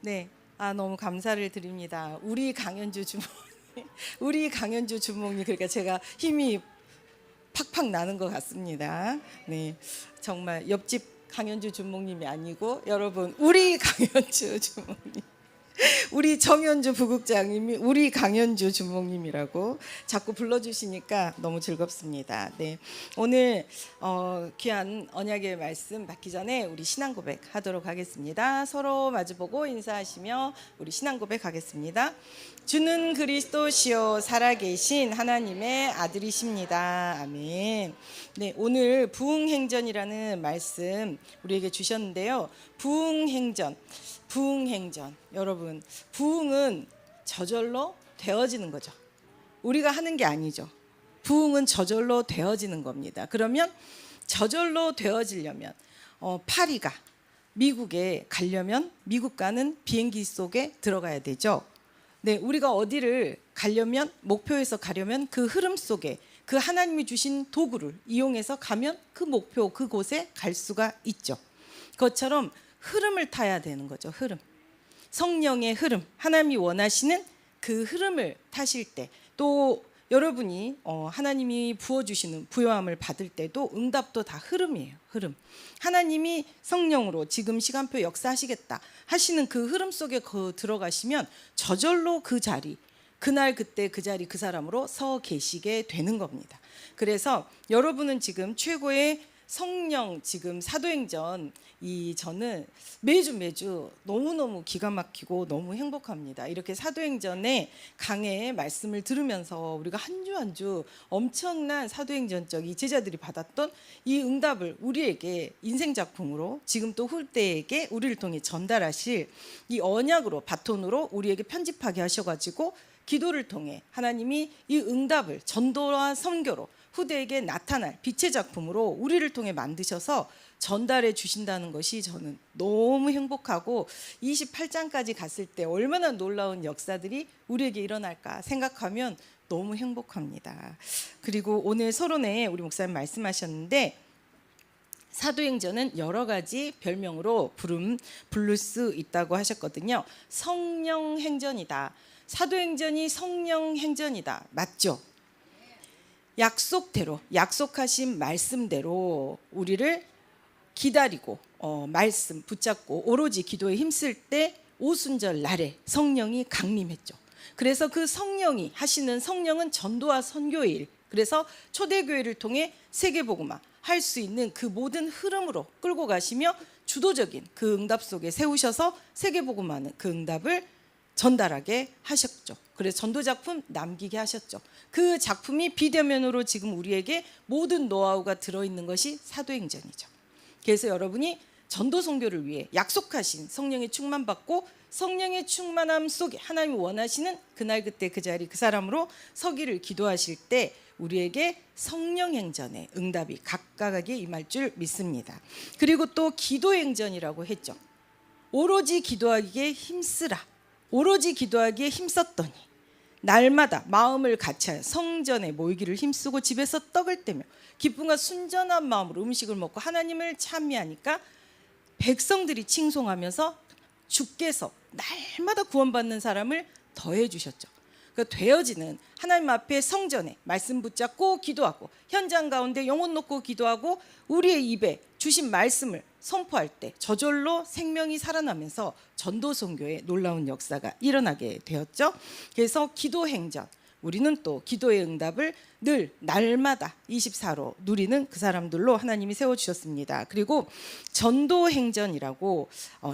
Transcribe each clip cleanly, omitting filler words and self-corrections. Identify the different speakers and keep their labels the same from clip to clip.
Speaker 1: 네, 너무 감사를 드립니다. 우리 강현주 주목님, 우리 강현주 주목님, 그러니까 제가 힘이 팍팍 나는 것 같습니다. 네, 정말 옆집 강현주 주목님이 아니고 여러분 우리 강현주 주목님. 우리 정현주 부국장님이 우리 강현주 주목님이라고 자꾸 불러주시니까 너무 즐겁습니다. 네, 오늘 귀한 언약의 말씀 받기 전에 우리 신앙 고백 하도록 하겠습니다. 서로 마주보고 인사하시며 우리 신앙 고백 하겠습니다. 주는 그리스도시요 살아계신 하나님의 아들이십니다. 아멘. 네, 오늘 부흥행전이라는 말씀 우리에게 주셨는데요. 부흥행전, 여러분, 부흥은 저절로 되어지는 거죠. 우리가 하는 게 아니죠. 부흥은 저절로 되어지는 겁니다. 그러면 저절로 되어지려면 파리가 미국에 가려면 미국 가는 비행기 속에 들어가야 되죠. 네, 우리가 어디를 가려면, 목표에서 가려면 그 흐름 속에 그 하나님이 주신 도구를 이용해서 가면 그 목표, 그곳에 갈 수가 있죠. 그것처럼 흐름을 타야 되는 거죠. 흐름, 성령의 흐름, 하나님이 원하시는 그 흐름을 타실 때, 또 여러분이 하나님이 부어주시는 부요함을 받을 때도 응답도 다 흐름이에요. 흐름. 하나님이 성령으로 지금 시간표 역사하시겠다 하시는 그 흐름 속에 들어가시면 저절로 그 자리, 그날 그때 그 자리 그 사람으로 서 계시게 되는 겁니다. 그래서 여러분은 지금 최고의 성령, 지금 사도행전, 저는 매주 너무너무 기가 막히고 너무 행복합니다. 이렇게 사도행전의 강해의 말씀을 들으면서 우리가 한 주 한 주 엄청난 사도행전적 이 제자들이 받았던 이 응답을 우리에게 인생 작품으로, 지금 또 후대에게 우리를 통해 전달하실 이 언약으로, 바톤으로 우리에게 편집하게 하셔가지고 기도를 통해 하나님이 이 응답을 전도와 선교로 후대에게 나타날 빛의 작품으로 우리를 통해 만드셔서 전달해 주신다는 것이 저는 너무 행복하고, 28장까지 갔을 때 얼마나 놀라운 역사들이 우리에게 일어날까 생각하면 너무 행복합니다. 그리고 오늘 서론에 우리 목사님 말씀하셨는데, 사도행전은 여러 가지 별명으로 부를 수 있다고 하셨거든요. 성령행전이다. 사도행전이 성령행전이다. 맞죠? 약속대로, 약속하신 말씀대로 우리를 기다리고 말씀 붙잡고 오로지 기도에 힘쓸 때 오순절 날에 성령이 강림했죠. 그래서 그 성령이 하시는, 성령은 전도와 선교의 일, 그래서 초대교회를 통해 세계복음화 할 수 있는 그 모든 흐름으로 끌고 가시며 주도적인 그 응답 속에 세우셔서 세계복음화는 그 응답을 전달하게 하셨죠. 그래서 전도작품 남기게 하셨죠. 그 작품이 비대면으로 지금 우리에게 모든 노하우가 들어있는 것이 사도행전이죠. 그래서 여러분이 전도 선교를 위해 약속하신 성령의 충만받고 성령의 충만함 속에 하나님이 원하시는 그날 그때 그 자리 그 사람으로 서기를 기도하실 때 우리에게 성령행전의 응답이 각각하게 임할 줄 믿습니다. 그리고 또 기도행전이라고 했죠. 오로지 기도하기에 힘쓰라. 오로지 기도하기에 힘썼더니 날마다 마음을 같이하여 성전에 모이기를 힘쓰고 집에서 떡을 떼며 기쁨과 순전한 마음으로 음식을 먹고 하나님을 찬미하니까 백성들이 칭송하면서 주께서 날마다 구원받는 사람을 더해 주셨죠. 그러니까 되어지는 하나님 앞에 성전에 말씀 붙잡고 기도하고 현장 가운데 영혼 놓고 기도하고 우리의 입에 주신 말씀을 선포할 때 저절로 생명이 살아나면서 전도 선교의 놀라운 역사가 일어나게 되었죠. 그래서 기도행전, 우리는 또 기도의 응답을 늘 날마다 24로 누리는 그 사람들로 하나님이 세워주셨습니다. 그리고 전도행전이라고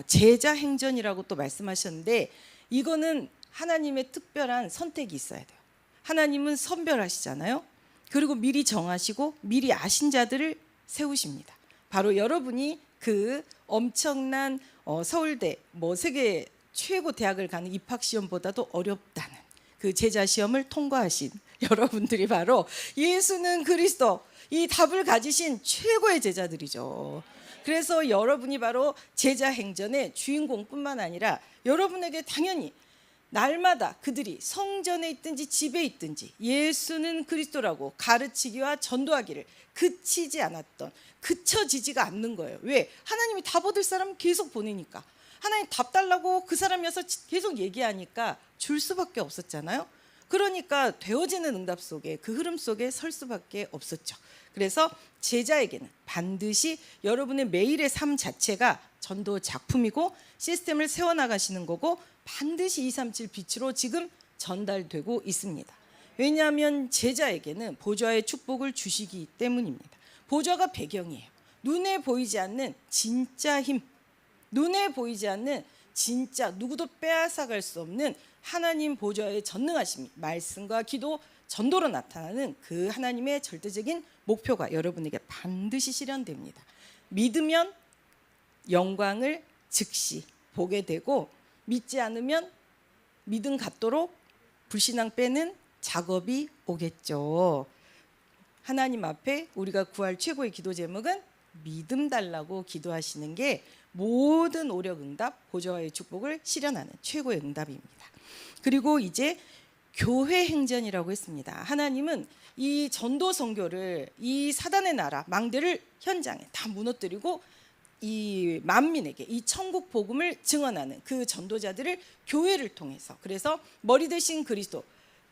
Speaker 1: 제자행전이라고 또 말씀하셨는데, 이거는 하나님의 특별한 선택이 있어야 돼요. 하나님은 선별하시잖아요. 그리고 미리 정하시고 미리 아신 자들을 세우십니다. 바로 여러분이 그 엄청난 서울대 세계 최고 대학을 가는 입학시험보다도 어렵다는 그 제자시험을 통과하신 여러분들이 바로 예수는 그리스도, 이 답을 가지신 최고의 제자들이죠. 그래서 여러분이 바로 제자행전의 주인공뿐만 아니라 여러분에게 당연히 날마다 그들이 성전에 있든지 집에 있든지 예수는 그리스도라고 가르치기와 전도하기를 그치지 않았던, 그쳐지지가 않는 거예요. 왜? 하나님이 답 얻을 사람 계속 보내니까. 하나님 답 달라고 그 사람이어서 계속 얘기하니까 줄 수밖에 없었잖아요. 그러니까 되어지는 응답 속에 그 흐름 속에 설 수밖에 없었죠. 그래서 제자에게는 반드시 여러분의 매일의 삶 자체가 전도 작품이고 시스템을 세워나가시는 거고 반드시 237 빛으로 지금 전달되고 있습니다. 왜냐하면 제자에게는 보좌의 축복을 주시기 때문입니다. 보좌가 배경이에요. 눈에 보이지 않는 진짜 힘, 눈에 보이지 않는 진짜 누구도 빼앗아갈 수 없는 하나님 보좌의 전능하심이 말씀과 기도, 전도로 나타나는 그 하나님의 절대적인 목표가 여러분에게 반드시 실현됩니다. 믿으면 영광을 즉시 보게 되고 믿지 않으면 믿음 갖도록 불신앙 빼는 작업이 오겠죠. 하나님 앞에 우리가 구할 최고의 기도 제목은 믿음 달라고 기도하시는 게 모든 오력 응답, 보좌의 축복을 실현하는 최고의 응답입니다. 그리고 이제 교회 행전이라고 했습니다. 하나님은 이 전도 선교를 이 사단의 나라 망대를 현장에 다 무너뜨리고 이 만민에게 이 천국 복음을 증언하는 그 전도자들을 교회를 통해서, 그래서 머리 대신 그리스도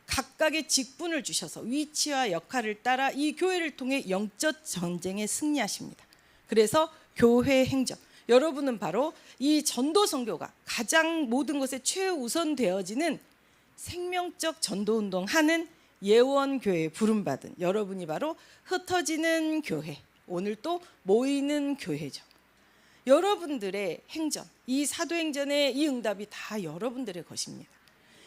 Speaker 1: 각각의 직분을 주셔서 위치와 역할을 따라 이 교회를 통해 영적 전쟁에 승리하십니다. 그래서 교회 행전, 여러분은 바로 이 전도 선교가 가장 모든 것에 최우선 되어지는 생명적 전도 운동하는 예원교회에 부름받은 여러분이 바로 흩어지는 교회, 오늘 또 모이는 교회죠. 여러분들의 행전, 이 사도행전의 이 응답이 다 여러분들의 것입니다.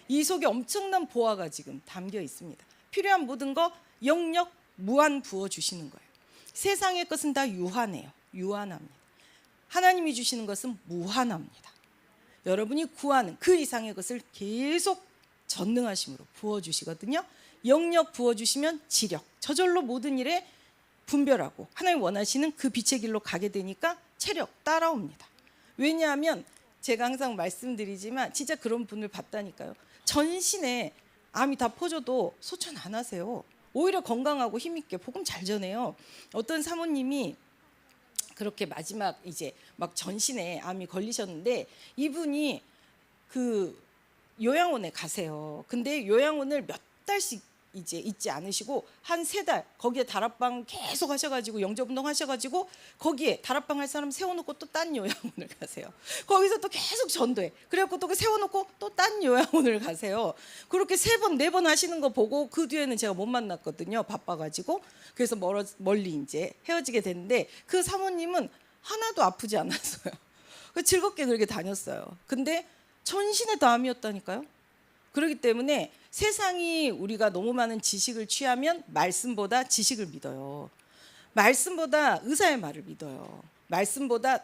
Speaker 1: 이 속에 엄청난 보화가 지금 담겨 있습니다. 필요한 모든 거 영역 무한 부어주시는 거예요. 세상의 것은 다 유한해요. 유한합니다. 하나님이 주시는 것은 무한합니다. 여러분이 구하는 그 이상의 것을 계속 전능하심으로 부어주시거든요. 영역 부어주시면 지력, 저절로 모든 일에 분별하고 하나님 원하시는 그 빛의 길로 가게 되니까 체력 따라옵니다. 왜냐하면 제가 항상 말씀드리지만 진짜 그런 분을 봤다니까요. 전신에 암이 다 퍼져도 소천 안 하세요. 오히려 건강하고 힘있게 복음 잘 전해요. 어떤 사모님이 그렇게 마지막 이제 막 전신에 암이 걸리셨는데 이분이 그 요양원에 가세요. 근데 요양원을 몇 달씩 이제 있지 않으시고 한 3달 거기에 다락방 계속 하셔가지고 영접운동 하셔가지고 거기에 다락방 할 사람 세워놓고 또 딴 요양원을 가세요. 거기서 또 계속 전도해. 그래갖고 또 세워놓고 또 딴 요양원을 가세요. 그렇게 3번 4번 하시는 거 보고 그 뒤에는 제가 못 만났거든요. 바빠가지고. 그래서 멀리 이제 헤어지게 됐는데 그 사모님은 하나도 아프지 않았어요. 즐겁게 그렇게 다녔어요. 근데 전신에 다 암이었다니까요. 그렇기 때문에 세상이 우리가 너무 많은 지식을 취하면 말씀보다 지식을 믿어요. 말씀보다 의사의 말을 믿어요. 말씀보다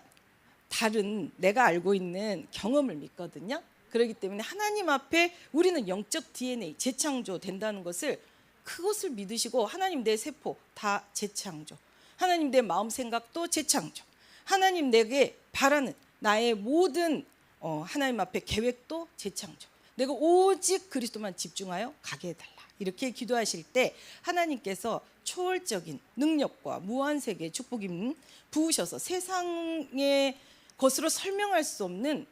Speaker 1: 다른 내가 알고 있는 경험을 믿거든요. 그렇기 때문에 하나님 앞에 우리는 영적 DNA 재창조 된다는 것을 그것을 믿으시고 하나님 내 세포 다 재창조, 하나님 내 마음 생각도 재창조, 하나님 내게 바라는 나의 모든 하나님 앞에 계획도 재창조, 내가 오직 그리스도만 집중하여 가게 해달라. 이렇게 기도하실 때 하나님께서 초월적인 능력과 무한세계의 축복이 부으셔서 세상의 것으로 설명할 수 없는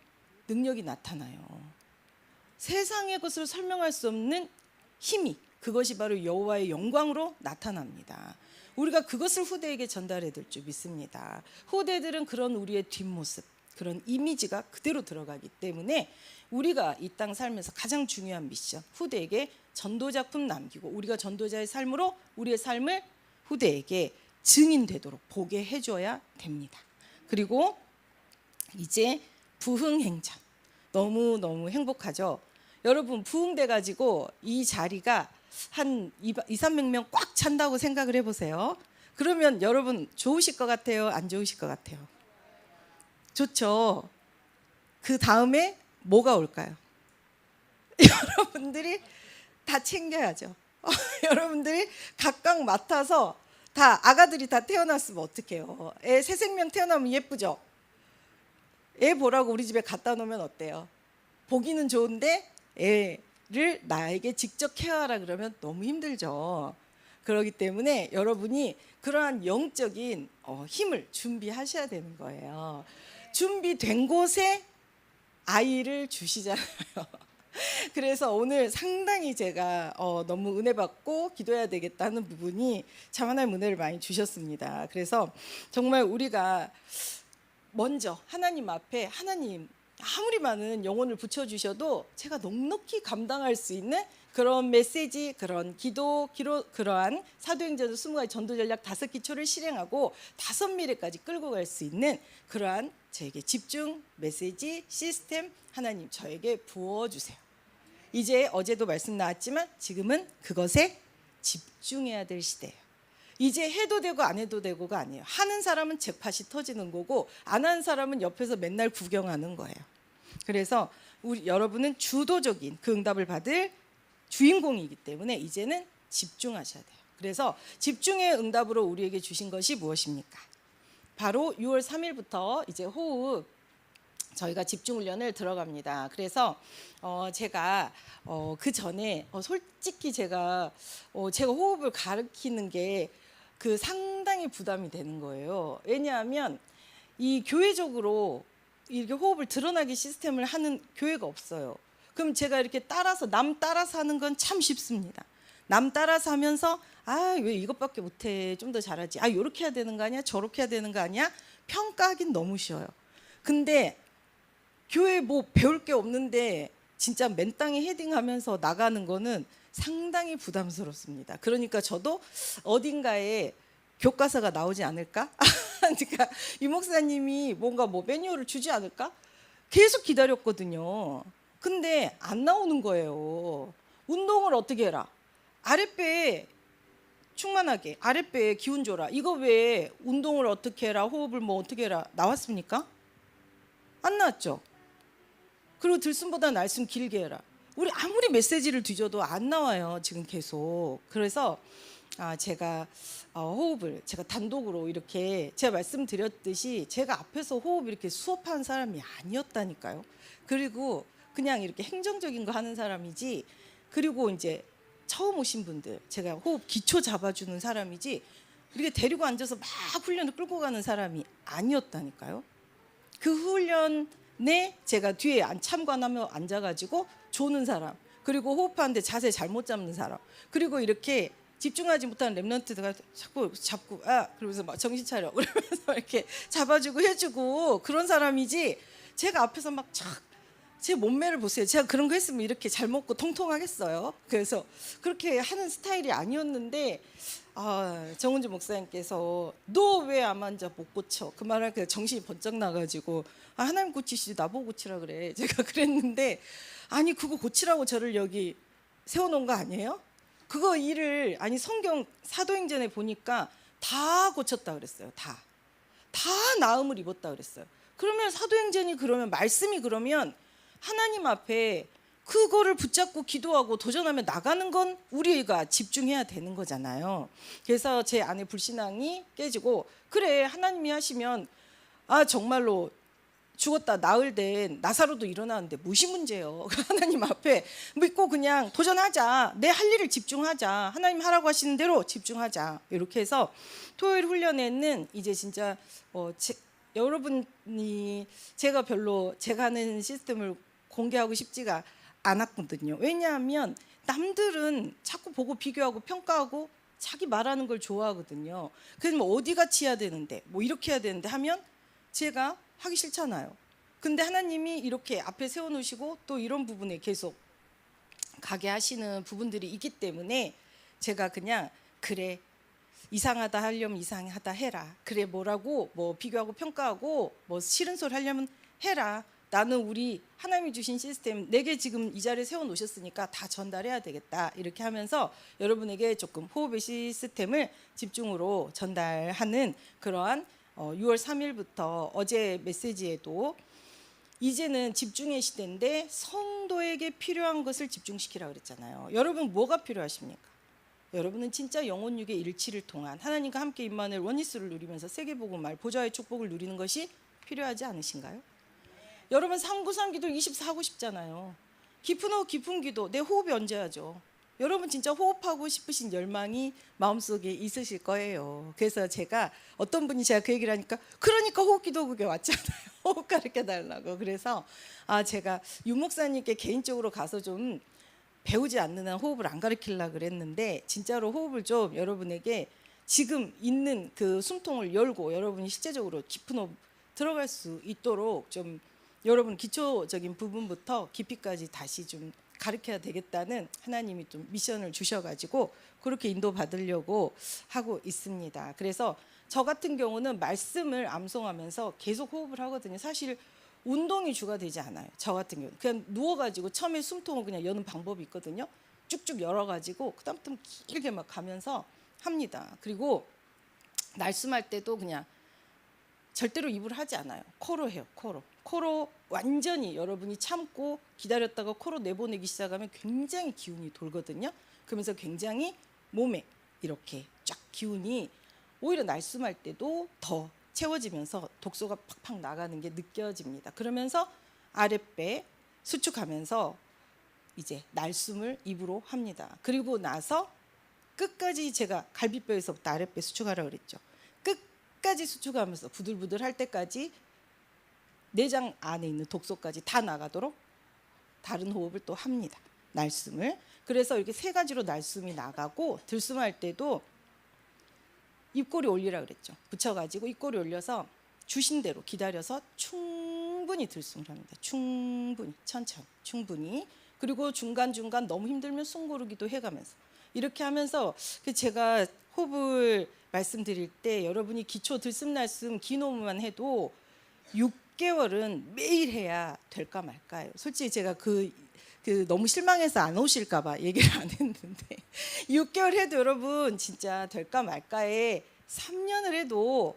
Speaker 1: 능력이 나타나요. 세상의 것으로 설명할 수 없는 힘이, 그것이 바로 여호와의 영광으로 나타납니다. 우리가 그것을 후대에게 전달해야 될 줄 믿습니다. 후대들은 그런 우리의 뒷모습, 그런 이미지가 그대로 들어가기 때문에 우리가 이 땅 살면서 가장 중요한 미션, 후대에게 전도작품 남기고 우리가 전도자의 삶으로 우리의 삶을 후대에게 증인되도록 보게 해줘야 됩니다. 그리고 이제 부흥행전, 너무너무 행복하죠. 여러분 부흥돼 가지고 이 자리가 한 200~300명 꽉 찬다고 생각을 해보세요. 그러면 여러분 좋으실 것 같아요? 안 좋으실 것 같아요? 좋죠. 그 다음에 뭐가 올까요? 여러분들이 다 챙겨야죠. 여러분들이 각각 맡아서 다 아가들이 다 태어났으면 어떡해요? 애 새 생명 태어나면 예쁘죠? 애 보라고 우리 집에 갖다 놓으면 어때요? 보기는 좋은데 애를 나에게 직접 케어하라 그러면 너무 힘들죠. 그렇기 때문에 여러분이 그러한 영적인 힘을 준비하셔야 되는 거예요. 준비된 곳에 아이를 주시잖아요. 그래서 오늘 상당히 제가 너무 은혜 받고 기도해야 되겠다는 부분이 참 하나님 은혜를 많이 주셨습니다. 그래서 정말 우리가 먼저 하나님 앞에 하나님 아무리 많은 영혼을 붙여주셔도 제가 넉넉히 감당할 수 있는 그런 메시지, 그런 기도, 그러한 사도행전 20가지 전도 전략 5기초를 실행하고 5미래까지 끌고 갈 수 있는 그러한 저에게 집중, 메시지, 시스템 하나님 저에게 부어주세요. 이제 어제도 말씀 나왔지만 지금은 그것에 집중해야 될 시대예요. 이제 해도 되고 안 해도 되고가 아니에요. 하는 사람은 잭팟이 터지는 거고 안 하는 사람은 옆에서 맨날 구경하는 거예요. 그래서 여러분은 주도적인 그 응답을 받을 주인공이기 때문에 이제는 집중하셔야 돼요. 그래서 집중의 응답으로 우리에게 주신 것이 무엇입니까? 바로 6월 3일부터 이제 호흡 저희가 집중훈련을 들어갑니다. 그래서 제가 그 전에 솔직히 제가 호흡을 가르치는 게 그 상당히 부담이 되는 거예요. 왜냐하면 이 교회적으로 이렇게 호흡을 드러나게 시스템을 하는 교회가 없어요. 그럼 제가 이렇게 남 따라서 하는 건 참 쉽습니다. 남 따라서 하면서 왜 이것밖에 못해, 좀 더 잘하지, 이렇게 해야 되는 거 아니야, 저렇게 해야 되는 거 아니야, 평가하긴 너무 쉬워요. 근데 교회 뭐 배울 게 없는데 진짜 맨 땅에 헤딩하면서 나가는 거는 상당히 부담스럽습니다. 그러니까 저도 어딘가에 교과서가 나오지 않을까? 그러니까 이 목사님이 뭔가 매뉴얼을 주지 않을까? 계속 기다렸거든요. 근데 안 나오는 거예요. 운동을 어떻게 해라? 아랫배에 충만하게, 아랫배에 기운 줘라. 이거 왜 운동을 어떻게 해라, 호흡을 어떻게 해라 나왔습니까? 안 나왔죠. 그리고 들숨보다 날숨 길게 해라. 우리 아무리 메시지를 뒤져도 안 나와요, 지금 계속. 그래서 제가 호흡을 제가 단독으로 이렇게 제가 말씀드렸듯이 제가 앞에서 호흡 이렇게 수업하는 사람이 아니었다니까요. 그리고 그냥 이렇게 행정적인 거 하는 사람이지, 그리고 이제 처음 오신 분들 제가 호흡 기초 잡아주는 사람이지 이렇게 데리고 앉아서 막 훈련을 끌고 가는 사람이 아니었다니까요. 그 훈련에 제가 뒤에 참관하며 앉아가지고 조는 사람, 그리고 호흡하는데 자세 잘못 잡는 사람, 그리고 이렇게 집중하지 못하는 랩런트가 자꾸 잡고 그러면서 막 정신 차려 그러면서 이렇게 잡아주고 해주고 그런 사람이지, 제가 앞에서 막 제 몸매를 보세요. 제가 그런 거 했으면 이렇게 잘 먹고 통통하겠어요. 그래서 그렇게 하는 스타일이 아니었는데 정은주 목사님께서 너 왜 암 환자 못 고쳐? 그 말을 그냥 정신이 번쩍 나가지고 하나님 고치시지 나보고 고치라 그래. 제가 그랬는데 아니 그거 고치라고 저를 여기 세워놓은 거 아니에요? 그거 일을 성경 사도행전에 보니까 다 고쳤다 그랬어요. 다 나음을 입었다 그랬어요. 그러면 사도행전이 그러면 말씀이 그러면 하나님 앞에 그거를 붙잡고 기도하고 도전하며 나가는 건 우리가 집중해야 되는 거잖아요. 그래서 제 안에 불신앙이 깨지고, 그래 하나님이 하시면 정말로 죽었다 나을 된 나사로도 일어나는데 무엇이 문제예요. 하나님 앞에 믿고 그냥 도전하자, 내 할 일을 집중하자, 하나님 하라고 하시는 대로 집중하자, 이렇게 해서 토요일 훈련에는 이제 진짜 여러분이 제가 별로 제가 하는 시스템을 공개하고 싶지가 않았거든요. 왜냐하면 남들은 자꾸 보고 비교하고 평가하고 자기 말하는 걸 좋아하거든요. 그래서 어디 같이 해야 되는데 이렇게 해야 되는데 하면 제가 하기 싫잖아요. 근데 하나님이 이렇게 앞에 세워놓으시고 또 이런 부분에 계속 가게 하시는 부분들이 있기 때문에 제가 그냥 그래 이상하다 하려면 이상하다 해라, 그래 뭐라고 비교하고 평가하고 싫은 소리 하려면 해라, 나는 우리 하나님이 주신 시스템 내게 지금 이 자리에 세워놓으셨으니까 다 전달해야 되겠다, 이렇게 하면서 여러분에게 조금 호흡의 시스템을 집중으로 전달하는 그러한 6월 3일부터 어제 메시지에도 이제는 집중의 시대인데 성도에게 필요한 것을 집중시키라 그랬잖아요. 여러분 뭐가 필요하십니까? 여러분은 진짜 영혼육의 일치를 통한 하나님과 함께 임마누엘 원리스를 누리면서 세계복음말 보좌의 축복을 누리는 것이 필요하지 않으신가요? 여러분 393 기도 24 하고 싶잖아요. 깊은 호흡 깊은 기도, 내 호흡이 언제 하죠? 여러분 진짜 호흡하고 싶으신 열망이 마음속에 있으실 거예요. 그래서 제가 어떤 분이 제가 그 얘기를 하니까 그러니까 호흡기도국에 왔잖아요. 호흡 가르쳐 달라고. 그래서 제가 유 목사님께 개인적으로 가서 좀 배우지 않는 한 호흡을 안 가르치려고 그랬는데 진짜로 호흡을 좀 여러분에게 지금 있는 그 숨통을 열고 여러분이 실제적으로 깊은 호흡 들어갈 수 있도록 좀 여러분 기초적인 부분부터 깊이까지 다시 좀 가르쳐야 되겠다는 하나님이 좀 미션을 주셔가지고 그렇게 인도받으려고 하고 있습니다. 그래서 저 같은 경우는 말씀을 암송하면서 계속 호흡을 하거든요. 사실 운동이 주가 되지 않아요. 저 같은 경우는 그냥 누워가지고 처음에 숨통을 그냥 여는 방법이 있거든요. 쭉쭉 열어가지고 그다음부터 길게 막 가면서 합니다. 그리고 날숨할 때도 그냥 절대로 입으로 하지 않아요. 코로 해요. 코로 완전히 여러분이 참고 기다렸다가 코로 내보내기 시작하면 굉장히 기운이 돌거든요. 그러면서 굉장히 몸에 이렇게 쫙 기운이 오히려 날숨할 때도 더 채워지면서 독소가 팍팍 나가는 게 느껴집니다. 그러면서 아랫배 수축하면서 이제 날숨을 입으로 합니다. 그리고 나서 끝까지 제가 갈비뼈에서부터 아랫배 수축하라고 그랬죠. 끝까지 수축하면서 부들부들 할 때까지 내장 안에 있는 독소까지 다 나가도록 다른 호흡을 또 합니다. 날숨을. 그래서 이렇게 세 가지로 날숨이 나가고 들숨할 때도 입꼬리 올리라 그랬죠. 붙여가지고 입꼬리 올려서 주신 대로 기다려서 충분히 들숨을 합니다. 충분히 천천히 충분히. 그리고 중간중간 너무 힘들면 숨 고르기도 해가면서 이렇게 하면서 제가 호흡을 말씀드릴 때 여러분이 기초 들숨 날숨 긴 호흡만 해도 6개월은 매일 해야 될까 말까요. 솔직히 제가 그 너무 실망해서 안 오실까 봐 얘기를 안 했는데 6개월 해도 여러분 진짜 될까 말까에 3년을 해도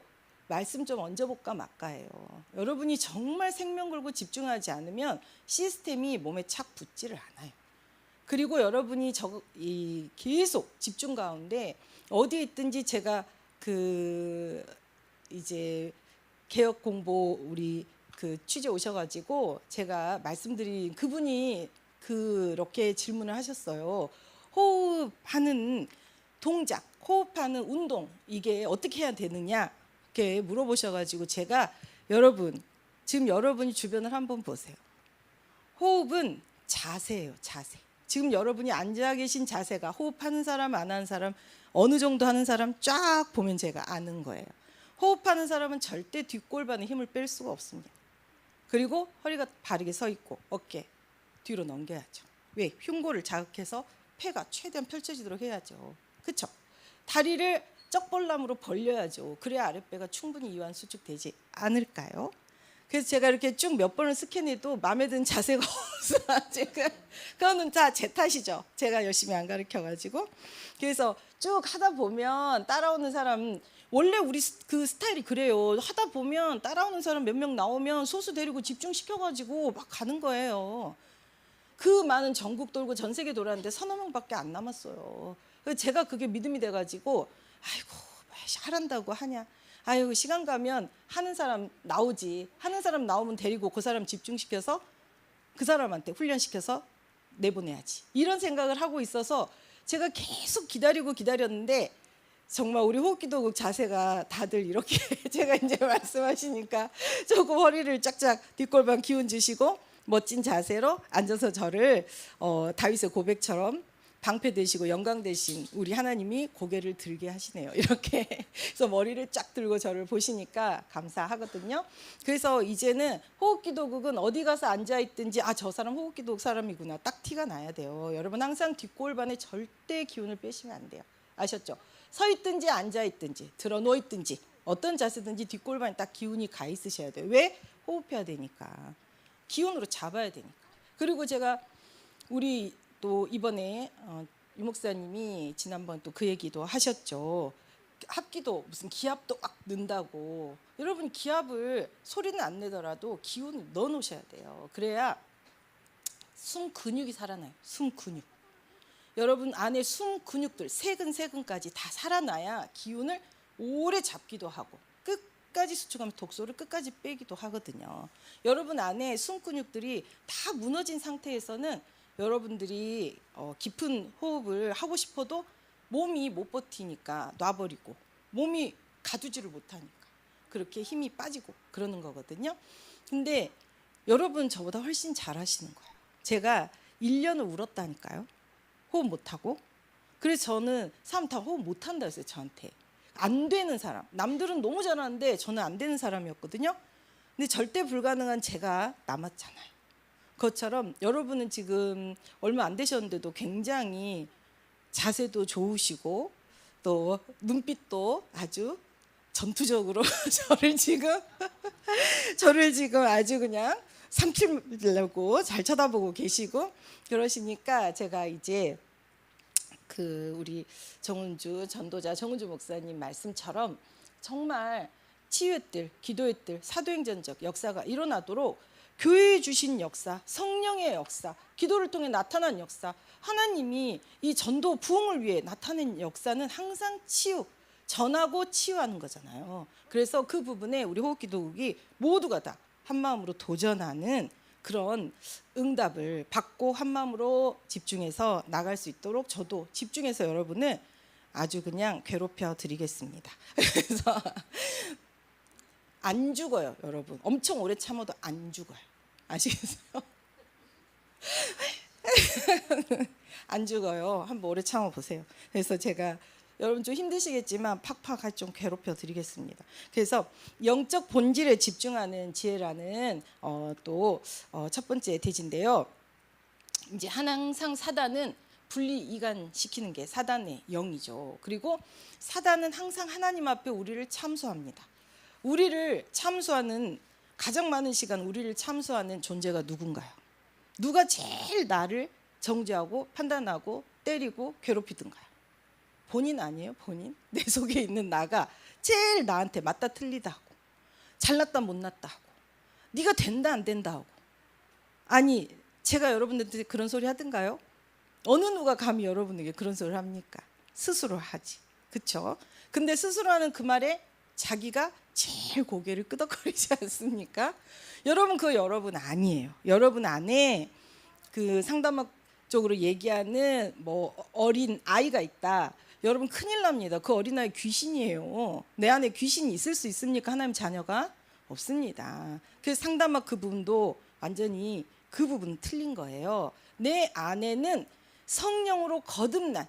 Speaker 1: 말씀 좀 얹어볼까 말까예요. 여러분이 정말 생명 걸고 집중하지 않으면 시스템이 몸에 착 붙지를 않아요. 그리고 여러분이 계속 집중 가운데 어디에 있든지 제가 이제 개혁 공보 우리 취재 오셔가지고 제가 말씀드린 그분이 그렇게 질문을 하셨어요. 호흡하는 동작, 호흡하는 운동 이게 어떻게 해야 되느냐 이렇게 물어보셔가지고 제가 지금 여러분이 주변을 한번 보세요. 호흡은 자세예요, 자세. 지금 여러분이 앉아 계신 자세가 호흡하는 사람 안 하는 사람 어느 정도 하는 사람 쫙 보면 제가 아는 거예요. 호흡하는 사람은 절대 뒷골반에 힘을 뺄 수가 없습니다. 그리고 허리가 바르게 서 있고 어깨 뒤로 넘겨야죠. 왜? 흉골을 자극해서 폐가 최대한 펼쳐지도록 해야죠. 그렇죠? 다리를 쩍벌나무로 벌려야죠. 그래야 아랫배가 충분히 이완 수축되지 않을까요? 그래서 제가 이렇게 쭉 몇 번을 스캔해도 마음에 드는 자세가 없어요. 그거는 다 제 탓이죠. 제가 열심히 안 가르쳐가지고. 그래서 쭉 하다 보면 따라오는 사람 원래 우리 그 스타일이 그래요. 하다 보면 따라오는 사람 몇 명 나오면 소수 데리고 집중시켜가지고 막 가는 거예요. 그 많은 전국 돌고 전 세계 돌았는데 서너 명밖에 안 남았어요. 그래서 제가 그게 믿음이 돼가지고 아이고 하란다고 하냐. 아이고 시간 가면 하는 사람 나오지. 하는 사람 나오면 데리고 그 사람 집중시켜서 그 사람한테 훈련시켜서 내보내야지. 이런 생각을 하고 있어서 제가 계속 기다렸는데 정말 우리 호흡기도국 자세가 다들 이렇게 제가 이제 말씀하시니까 조금 허리를 쫙쫙 뒷골반 기운 주시고 멋진 자세로 앉아서 저를 다윗의 고백처럼 방패 되시고 영광 되신 우리 하나님이 고개를 들게 하시네요. 이렇게 그래서 머리를 쫙 들고 저를 보시니까 감사하거든요. 그래서 이제는 호흡기도국은 어디 가서 앉아 있든지 저 사람 호흡기도국 사람이구나 딱 티가 나야 돼요. 여러분 항상 뒷골반에 절대 기운을 빼시면 안 돼요. 아셨죠? 서 있든지 앉아 있든지 들어 누워 있든지 어떤 자세든지 뒷골반에 딱 기운이 가 있으셔야 돼요. 왜? 호흡해야 되니까. 기운으로 잡아야 되니까. 그리고 제가 우리 또 이번에 유 목사님이 지난번 또 그 얘기도 하셨죠. 합기도 무슨 기압도 막 는다고. 여러분 기압을 소리는 안 내더라도 기운을 넣어 놓으셔야 돼요. 그래야 숨 근육이 살아나요. 숨 근육. 여러분 안에 숨 근육들 세근세근까지 다 살아나야 기운을 오래 잡기도 하고 끝까지 수축하면 독소를 끝까지 빼기도 하거든요. 여러분 안에 숨 근육들이 다 무너진 상태에서는 여러분들이 깊은 호흡을 하고 싶어도 몸이 못 버티니까 놔버리고 몸이 가두지를 못하니까 그렇게 힘이 빠지고 그러는 거거든요. 근데 여러분 저보다 훨씬 잘하시는 거예요. 제가 1년을 울었다니까요. 호흡 못하고. 그래서 저는 사람 다 호흡 못한다 했어요. 저한테. 안 되는 사람. 남들은 너무 잘하는데 저는 안 되는 사람이었거든요. 근데 절대 불가능한 제가 남았잖아요. 그것처럼 여러분은 지금 얼마 안 되셨는데도 굉장히 자세도 좋으시고 또 눈빛도 아주 전투적으로 저를 지금 아주 그냥 삼키려고 잘 쳐다보고 계시고 그러시니까 제가 이제 그 우리 정은주 전도자 정은주 목사님 말씀처럼 정말 치유의 뜰, 기도의 뜰, 사도행전적 역사가 일어나도록 교회에 주신 역사, 성령의 역사, 기도를 통해 나타난 역사, 하나님이 이 전도 부흥을 위해 나타낸 역사는 항상 치유, 전하고 치유하는 거잖아요. 그래서 그 부분에 우리 호흡기도국이 모두가 다 한마음으로 도전하는 그런 응답을 받고 한마음으로 집중해서 나갈 수 있도록 저도 집중해서 여러분을 아주 그냥 괴롭혀 드리겠습니다. 그래서 안 죽어요, 여러분. 엄청 오래 참아도 안 죽어요. 아시겠어요? 안 죽어요. 한번 오래 참아 보세요. 그래서 제가 여러분 좀 힘드시겠지만 팍팍 좀 괴롭혀 드리겠습니다. 그래서 영적 본질에 집중하는 지혜라는 또 첫 번째 대지인데요. 이제 항상 사단은 분리 이간시키는 게 사단의 영이죠. 그리고 사단은 항상 하나님 앞에 우리를 참소합니다. 우리를 참소하는 가장 많은 시간 우리를 참소하는 존재가 누군가요? 누가 제일 나를 정죄하고 판단하고 때리고 괴롭히든가요? 본인 아니에요? 본인? 내 속에 있는 나가 제일 나한테 맞다 틀리다 하고 잘났다 못났다 하고 네가 된다 안 된다 하고 아니 제가 여러분들한테 그런 소리 하든가요? 어느 누가 감히 여러분에게 그런 소리를 합니까? 스스로 하지. 그렇죠? 근데 스스로 하는 그 말에 자기가 제일 고개를 끄덕거리지 않습니까? 여러분 그거 여러분 아니에요. 여러분 안에 그 상담학 쪽으로 얘기하는 뭐 어린 아이가 있다. 여러분 큰일 납니다. 그 어린아이 귀신이에요. 내 안에 귀신이 있을 수 있습니까? 하나님 자녀가? 없습니다. 그래서 상담학 그 부분도 완전히 그 부분 틀린 거예요. 내 안에는 성령으로 거듭난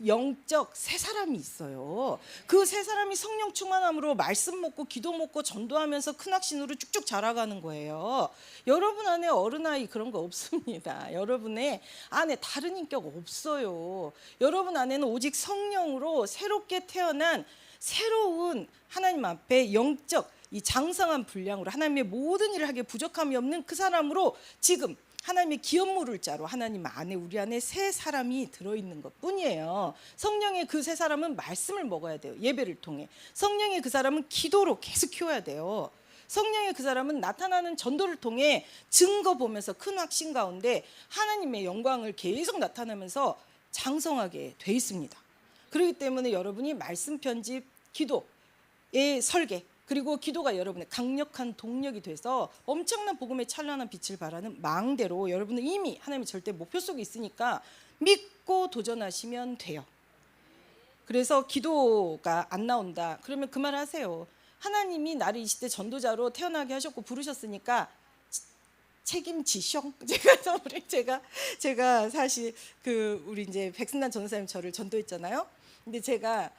Speaker 1: 영적 새 사람이 있어요. 그 새 사람이 성령 충만함으로 말씀 먹고 기도 먹고 전도하면서 큰 확신으로 쭉쭉 자라가는 거예요. 여러분 안에 어른아이 그런 거 없습니다. 여러분의 안에 다른 인격 없어요. 여러분 안에는 오직 성령으로 새롭게 태어난 새로운 하나님 앞에 영적 이 장성한 분량으로 하나님의 모든 일을 하기에 부족함이 없는 그 사람으로 지금 하나님의 기업물을 자로 하나님 안에 우리 안에 새 사람이 들어있는 것뿐이에요. 성령의 그 새 사람은 말씀을 먹어야 돼요. 예배를 통해. 성령의 그 사람은 기도로 계속 키워야 돼요. 성령의 그 사람은 나타나는 전도를 통해 증거 보면서 큰 확신 가운데 하나님의 영광을 계속 나타내면서 장성하게 돼 있습니다. 그렇기 때문에 여러분이 말씀 편집, 기도의 설계 그리고 기도가 여러분의 강력한 동력이 돼서 엄청난 복음의 찬란한 빛을 발하는 망대로 여러분은 이미 하나님의 절대 목표 속에 있으니까 믿고 도전하시면 돼요. 그래서 기도가 안 나온다. 그러면 그 말 하세요. 하나님이 나를 이 시대 전도자로 태어나게 하셨고 부르셨으니까 책임지셔. 제가 사실 그 우리 이제 백승란 전도사님 저를 전도했잖아요. 근데 제가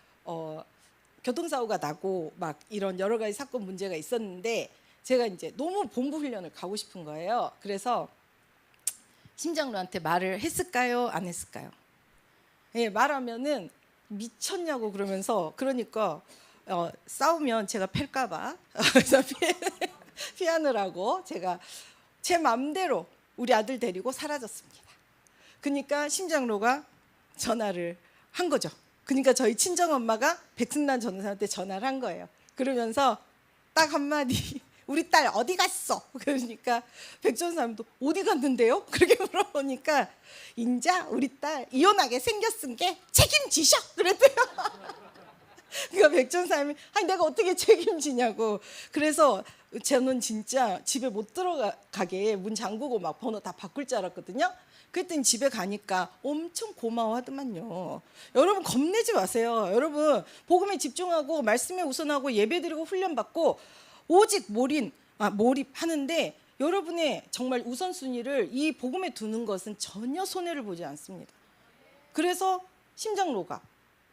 Speaker 1: 교통사고가 나고 막 이런 여러 가지 사건 문제가 있었는데 제가 이제 너무 본부 훈련을 가고 싶은 거예요. 그래서 심장로한테 말을 했을까요? 안 했을까요? 예, 말하면은 미쳤냐고 그러면서 그러니까 싸우면 제가 팰까 봐 그래서 피하느라고 제가 제 맘대로 우리 아들 데리고 사라졌습니다. 그러니까 심장로가 전화를 한 거죠. 그러니까 저희 친정엄마가 백승란 전도사한테 전화를 한 거예요. 그러면서 딱 한마디 우리 딸 어디 갔어? 그러니까 백 전도사님도 어디 갔는데요? 그렇게 물어보니까 인자 우리 딸 이혼하게 생겼은 게 책임지셔 그랬대요. 그러니까 백전사님이 아니 내가 어떻게 책임지냐고. 그래서 저는 진짜 집에 못 들어가게 문 잠그고 막 번호 다 바꿀 줄 알았거든요. 그랬더니 집에 가니까 엄청 고마워하더만요. 여러분 겁내지 마세요. 여러분 복음에 집중하고 말씀에 우선하고 예배드리고 훈련받고 오직 몰입하는데 여러분의 정말 우선순위를 이 복음에 두는 것은 전혀 손해를 보지 않습니다. 그래서 심장로가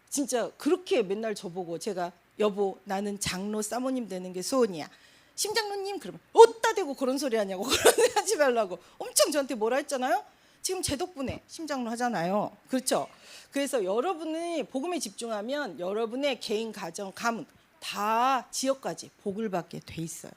Speaker 1: 진짜 그렇게 맨날 저보고 제가 여보 나는 장로 사모님 되는 게 소원이야. 심장로님 그러면 어디다 대고 그런 소리 하냐고 그런 소리 하지 말라고 엄청 저한테 뭐라 했잖아요. 지금 제 덕분에 심장로 하잖아요. 그렇죠? 그래서 여러분이 복음에 집중하면 여러분의 개인 가정 가문 다 지역까지 복을 받게 돼 있어요.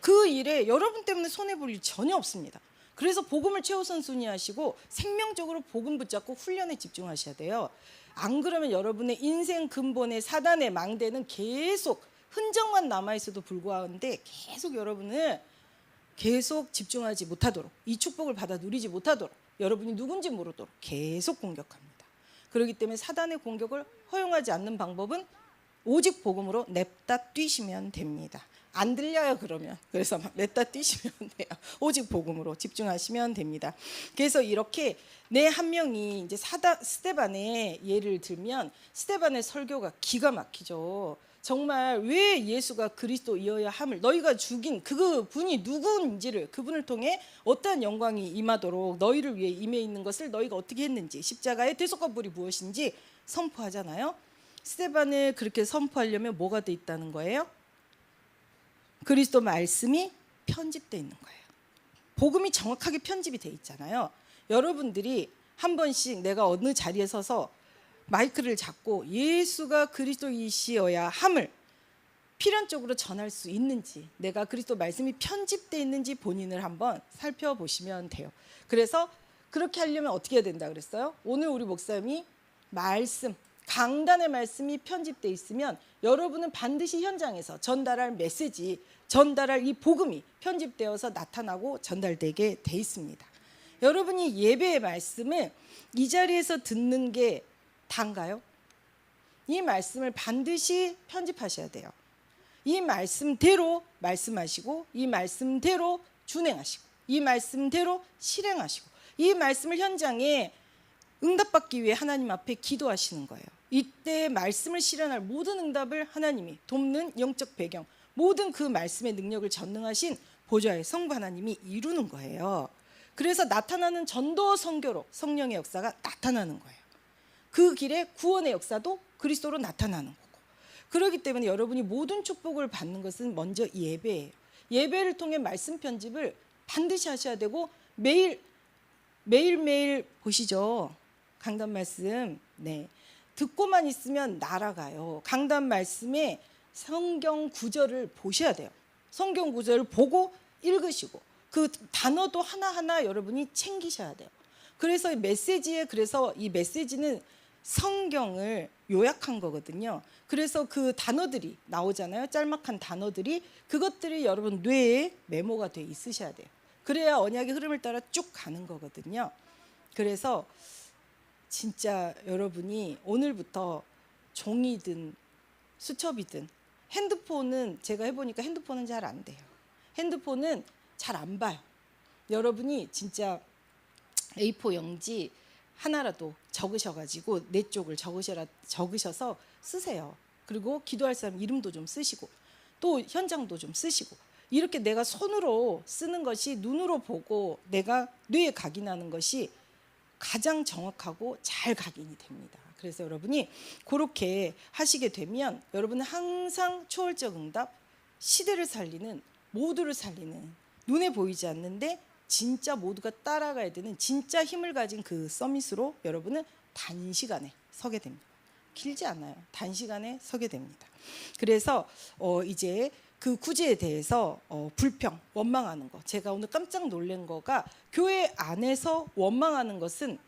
Speaker 1: 그 일에 여러분 때문에 손해볼 일 전혀 없습니다. 그래서 복음을 최우선 순위하시고 생명적으로 복음 붙잡고 훈련에 집중하셔야 돼요. 안 그러면 여러분의 인생 근본의 사단의 망대는 계속 흔적만 남아있어도 불구하는데 계속 여러분을 계속 집중하지 못하도록 이 축복을 받아 누리지 못하도록 여러분이 누군지 모르도록 계속 공격합니다. 그렇기 때문에 사단의 공격을 허용하지 않는 방법은 오직 복음으로 냅다 뛰시면 됩니다. 안 들려요 그러면. 그래서 막 냅다 뛰시면 돼요. 오직 복음으로 집중하시면 됩니다. 그래서 이렇게 내 한 명이 이제 스데반의 예를 들면 스데반의 설교가 기가 막히죠. 정말 왜 예수가 그리스도이어야 함을 너희가 죽인 그분이 누구인지를 그분을 통해 어떠한 영광이 임하도록 너희를 위해 임해 있는 것을 너희가 어떻게 했는지 십자가의 대속과 불이 무엇인지 선포하잖아요. 스데반을 그렇게 선포하려면 뭐가 돼 있다는 거예요? 그리스도 말씀이 편집되어 있는 거예요. 복음이 정확하게 편집이 돼 있잖아요. 여러분들이 한 번씩 내가 어느 자리에 서서 마이크를 잡고 예수가 그리스도이시어야 함을 필연적으로 전할 수 있는지 내가 그리스도 말씀이 편집되어 있는지 본인을 한번 살펴보시면 돼요. 그래서 그렇게 하려면 어떻게 해야 된다 그랬어요? 오늘 우리 목사님이 말씀 강단의 말씀이 편집되어 있으면 여러분은 반드시 현장에서 전달할 메시지 전달할 이 복음이 편집되어서 나타나고 전달되게 돼 있습니다. 여러분이 예배의 말씀을 이 자리에서 듣는 게 단가요? 이 말씀을 반드시 편집하셔야 돼요. 이 말씀대로 말씀하시고 이 말씀대로 준행하시고 이 말씀대로 실행하시고 이 말씀을 현장에 응답받기 위해 하나님 앞에 기도하시는 거예요. 이때 말씀을 실현할 모든 응답을 하나님이 돕는 영적 배경 모든 그 말씀의 능력을 전능하신 보좌의 성부 하나님이 이루는 거예요. 그래서 나타나는 전도 선교로 성령의 역사가 나타나는 거예요. 그 길에 구원의 역사도 그리스도로 나타나는 거고 그렇기 때문에 여러분이 모든 축복을 받는 것은 먼저 예배예요. 예배를 통해 말씀 편집을 반드시 하셔야 되고 매일매일 보시죠. 강단 말씀 듣고만 있으면 날아가요. 강단 말씀에 성경 구절을 보셔야 돼요. 성경 구절을 보고 읽으시고 그 단어도 하나하나 여러분이 챙기셔야 돼요. 그래서 이 메시지는 성경을 요약한 거거든요. 그래서 그 단어들이 나오잖아요. 짤막한 단어들이 그것들이 여러분 뇌에 메모가 돼 있으셔야 돼요. 그래야 언약의 흐름을 따라 쭉 가는 거거든요. 그래서 진짜 여러분이 오늘부터 종이든 수첩이든 핸드폰은 제가 해보니까 핸드폰은 잘 안 돼요. 핸드폰은 잘 안 봐요. 여러분이 진짜 A4 용지 하나라도 적으셔가지고 내 쪽을 적으셔서 쓰세요. 그리고 기도할 사람 이름도 좀 쓰시고 또 현장도 좀 쓰시고 이렇게 내가 손으로 쓰는 것이 눈으로 보고 내가 뇌에 각인하는 것이 가장 정확하고 잘 각인이 됩니다. 그래서 여러분이 그렇게 하시게 되면 여러분은 항상 초월적 응답, 시대를 살리는 모두를 살리는 눈에 보이지 않는데 진짜 모두가 따라가야 되는 진짜 힘을 가진 그 서밋으로 여러분은 단시간에 서게 됩니다. 길지 않아요. 단시간에 서게 됩니다. 그래서 이제 그 구제에 대해서 불평, 원망하는 거 제가 오늘 깜짝 놀란 거가 교회 안에서 원망하는 것은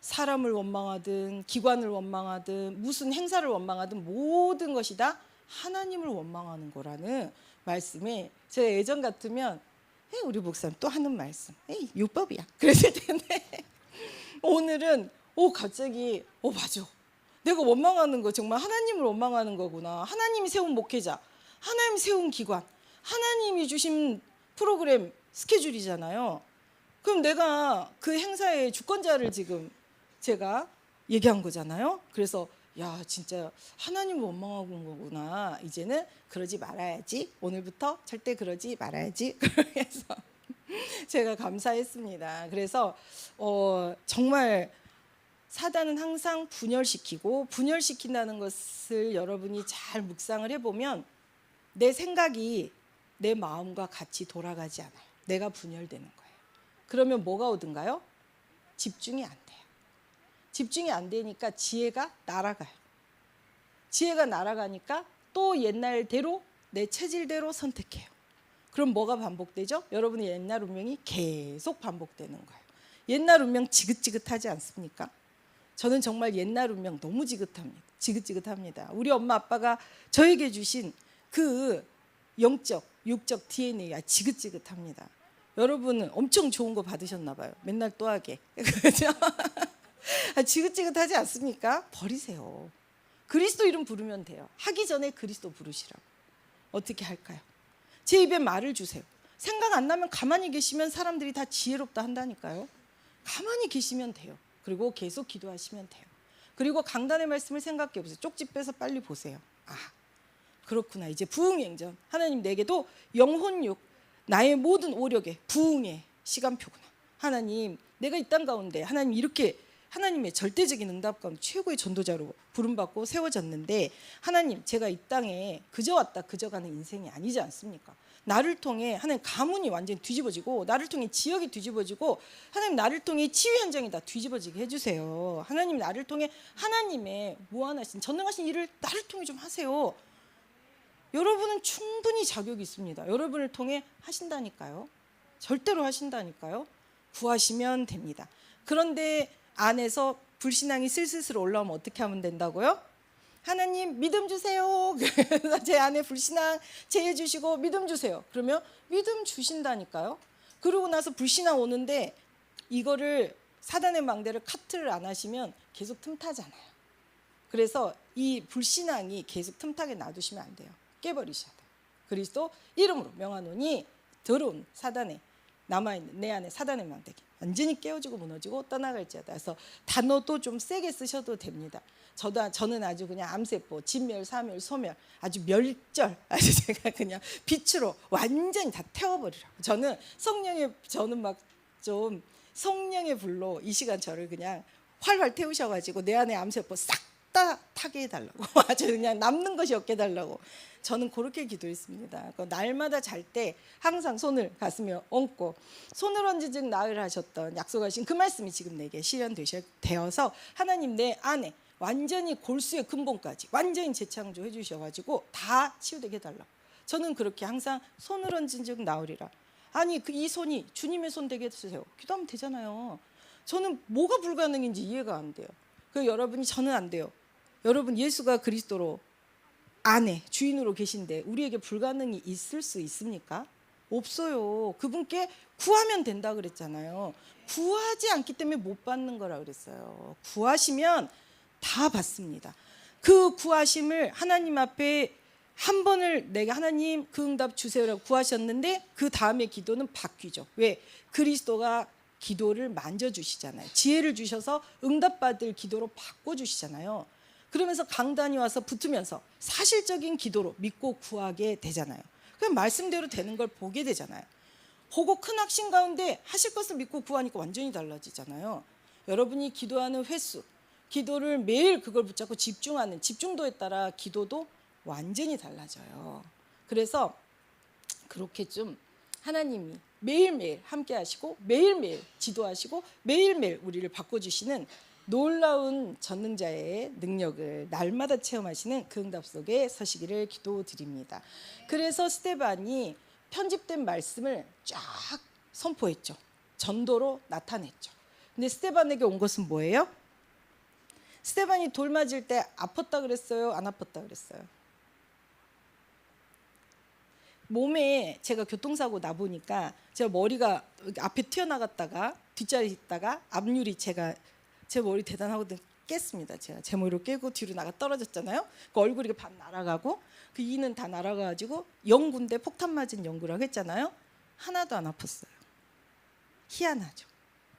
Speaker 1: 사람을 원망하든 기관을 원망하든 무슨 행사를 원망하든 모든 것이 다 하나님을 원망하는 거라는 말씀에 제가 예전 같으면 우리 목사님 또 하는 말씀 율법이야 그랬을 텐데 오늘은 갑자기 맞아 내가 원망하는 거 정말 하나님을 원망하는 거구나. 하나님이 세운 목회자, 하나님이 세운 기관, 하나님이 주신 프로그램 스케줄이잖아요. 그럼 내가 그 행사의 주권자를 지금 제가 얘기한 거잖아요. 그래서 야, 진짜 하나님을 원망하고 온 거구나. 이제는 그러지 말아야지. 오늘부터 절대 그러지 말아야지. 그래서 제가 감사했습니다. 그래서 정말 사단은 항상 분열시키고, 분열시킨다는 것을 여러분이 잘 묵상을 해보면 내 생각이 내 마음과 같이 돌아가지 않아요. 내가 분열되는 거예요. 그러면 뭐가 오든가요? 집중이 안 돼요. 집중이 안 되니까 지혜가 날아가요. 지혜가 날아가니까 또 옛날대로 내 체질대로 선택해요. 그럼 뭐가 반복되죠? 여러분의 옛날 운명이 계속 반복되는 거예요. 옛날 운명 지긋지긋하지 않습니까? 저는 정말 옛날 운명 너무 지긋지긋합니다. 우리 엄마 아빠가 저에게 주신 그 영적, 육적 DNA가 지긋지긋합니다. 여러분은 엄청 좋은 거 받으셨나 봐요. 맨날 또 하게. 그렇죠? 지긋지긋하지 않습니까? 버리세요. 그리스도 이름 부르면 돼요. 하기 전에 그리스도 부르시라고. 어떻게 할까요? 제 입에 말을 주세요. 생각 안 나면 가만히 계시면 사람들이 다 지혜롭다 한다니까요. 가만히 계시면 돼요. 그리고 계속 기도하시면 돼요. 그리고 강단의 말씀을 생각해 보세요. 쪽지 빼서 빨리 보세요. 아, 그렇구나. 이제 부흥행전. 하나님 내게도 영혼육, 나의 모든 오력에 부흥의 시간표구나. 하나님, 내가 이 땅 가운데 하나님 이렇게 하나님의 절대적인 응답 가운데 최고의 전도자로 부름받고 세워졌는데, 하나님 제가 이 땅에 그저 왔다 그저 가는 인생이 아니지 않습니까? 나를 통해 하나님 가문이 완전히 뒤집어지고, 나를 통해 지역이 뒤집어지고, 하나님 나를 통해 치유 현장이 다 뒤집어지게 해주세요. 하나님 나를 통해 하나님의 무한하신 전능하신 일을 나를 통해 좀 하세요. 여러분은 충분히 자격이 있습니다. 여러분을 통해 하신다니까요. 절대로 하신다니까요. 구하시면 됩니다. 그런데 안에서 불신앙이 슬슬 올라오면 어떻게 하면 된다고요? 하나님 믿음 주세요. 그래서 제 안에 불신앙 제해 주시고 믿음 주세요. 그러면 믿음 주신다니까요. 그러고 나서 불신앙 오는데 이거를 사단의 망대를 카트를 안 하시면 계속 틈타잖아요. 그래서 이 불신앙이 계속 틈타게 놔두시면 안 돼요. 깨버리셔야 돼요. 그리스도 이름으로 명하노니 더러운 사단의 남아있는 내 안에 사단의 망대기 완전히 깨어지고 무너지고 떠나갈지어다. 그래서 단어도 좀 세게 쓰셔도 됩니다. 저는 아주 그냥 암세포, 진멸, 사멸, 소멸, 아주 멸절, 아주 제가 그냥 빛으로 완전히 다 태워버리라고. 저는 막 좀 성령의 불로 이 시간 저를 그냥 활활 태우셔가지고 내 안에 암세포 싹 다 타게 해달라고. 아주 그냥 남는 것이 없게 해달라고. 저는 그렇게 기도했습니다. 날마다 잘 때 항상 손을 가슴에 얹고, 손을 얹은 즉 나으리 하셨던 약속하신 그 말씀이 지금 내게 실현되어서 하나님 내 안에 완전히 골수의 근본까지 완전히 재창조해 주셔가지고 다 치유되게 해달라고. 저는 그렇게 항상 손을 얹은 즉 나으리라. 아니 이 손이 주님의 손 되게 해주세요. 기도하면 되잖아요. 저는 뭐가 불가능인지 이해가 안 돼요. 여러분이 저는 안 돼요. 여러분 예수가 그리스도로 안에 주인으로 계신데 우리에게 불가능이 있을 수 있습니까? 없어요. 그분께 구하면 된다 그랬잖아요. 구하지 않기 때문에 못 받는 거라 그랬어요. 구하시면 다 받습니다. 그 구하심을 하나님 앞에 한 번을 내가 하나님 그 응답 주세요라고 구하셨는데 그 다음에 기도는 바뀌죠. 왜? 그리스도가 기도를 만져주시잖아요. 지혜를 주셔서 응답받을 기도로 바꿔주시잖아요. 그러면서 강단이 와서 붙으면서 사실적인 기도로 믿고 구하게 되잖아요. 그럼 말씀대로 되는 걸 보게 되잖아요. 보고 큰 확신 가운데 하실 것을 믿고 구하니까 완전히 달라지잖아요. 여러분이 기도하는 횟수, 기도를 매일 그걸 붙잡고 집중하는 집중도에 따라 기도도 완전히 달라져요. 그래서 그렇게 좀 하나님이 매일매일 함께 하시고 매일매일 지도하시고 매일매일 우리를 바꿔주시는 놀라운 전능자의 능력을 날마다 체험하시는 그 응답 속에 서시기를 기도드립니다. 그래서 스데반이 편집된 말씀을 쫙 선포했죠. 전도로 나타냈죠. 근데 스데반에게 온 것은 뭐예요? 스데반이 돌 맞을 때 아팠다 그랬어요? 안 아팠다 그랬어요? 몸에 제가 교통사고 나보니까 제가 머리가 앞에 튀어나갔다가 뒷자리에 있다가 앞유리 제 머리 대단하거든 깼습니다. 제가 제모로 깨고 뒤로 나가 떨어졌잖아요. 그 얼굴이 반 날아가고 그 이는 다 날아가가지고 영구인데 폭탄 맞은 영구라고 했잖아요. 하나도 안 아팠어요. 희한하죠.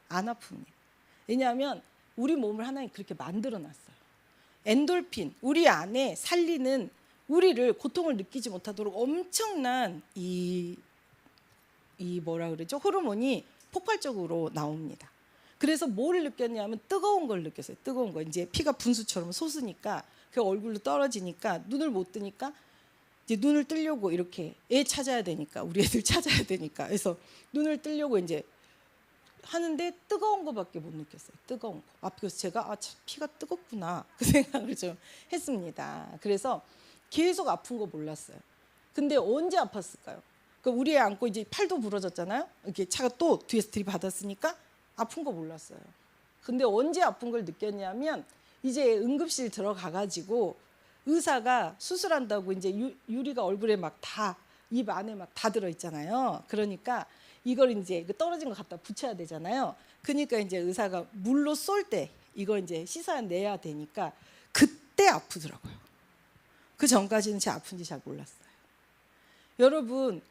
Speaker 1: 안 아픕니다. 왜냐하면 우리 몸을 하나님 그렇게 만들어놨어요. 엔돌핀, 우리 안에 살리는 우리를 고통을 느끼지 못하도록 엄청난 이 뭐라 그러죠? 호르몬이 폭발적으로 나옵니다. 그래서 뭐를 느꼈냐면 뜨거운 걸 느꼈어요. 뜨거운 거. 이제 피가 분수처럼 솟으니까 그 얼굴로 떨어지니까 눈을 못 뜨니까 이제 눈을 뜨려고 이렇게 애 찾아야 되니까 우리 애들 찾아야 되니까 그래서 눈을 뜨려고 이제 하는데 뜨거운 거밖에 못 느꼈어요. 뜨거운 거. 그래서 제가 참 피가 뜨겁구나 그 생각을 좀 했습니다. 그래서 계속 아픈 거 몰랐어요. 근데 언제 아팠을까요? 그 우리 애 안고 이제 팔도 부러졌잖아요. 이렇게 차가 또 뒤에서 들이받았으니까 아픈 거 몰랐어요. 근데 언제 아픈 걸 느꼈냐면 이제 응급실 들어가가지고 의사가 수술한다고 이제 유리가 얼굴에 막 다 입 안에 막 다 들어있잖아요. 그러니까 이걸 이제 떨어진 거 갖다 붙여야 되잖아요. 그러니까 이제 의사가 물로 쏠 때 이거 이제 씻어내야 되니까 그때 아프더라고요. 그 전까지는 제 아픈지 잘 몰랐어요. 여러분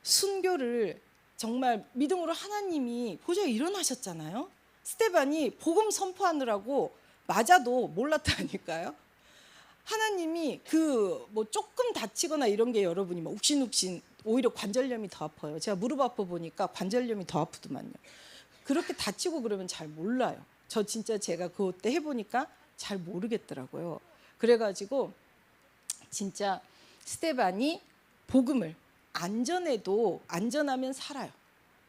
Speaker 1: 순교를 정말 믿음으로 하나님이 보좌에 일어나셨잖아요. 스데반이 복음 선포하느라고 맞아도 몰랐다니까요. 하나님이 그 뭐 조금 다치거나 이런 게 여러분이 막 욱신욱신 오히려 관절염이 더 아파요. 제가 무릎 아파 보니까 관절염이 더 아프더만요. 그렇게 다치고 그러면 잘 몰라요. 저 진짜 제가 그때 해보니까 잘 모르겠더라고요. 그래가지고 진짜 스데반이 복음을 안전해도 안전하면 살아요.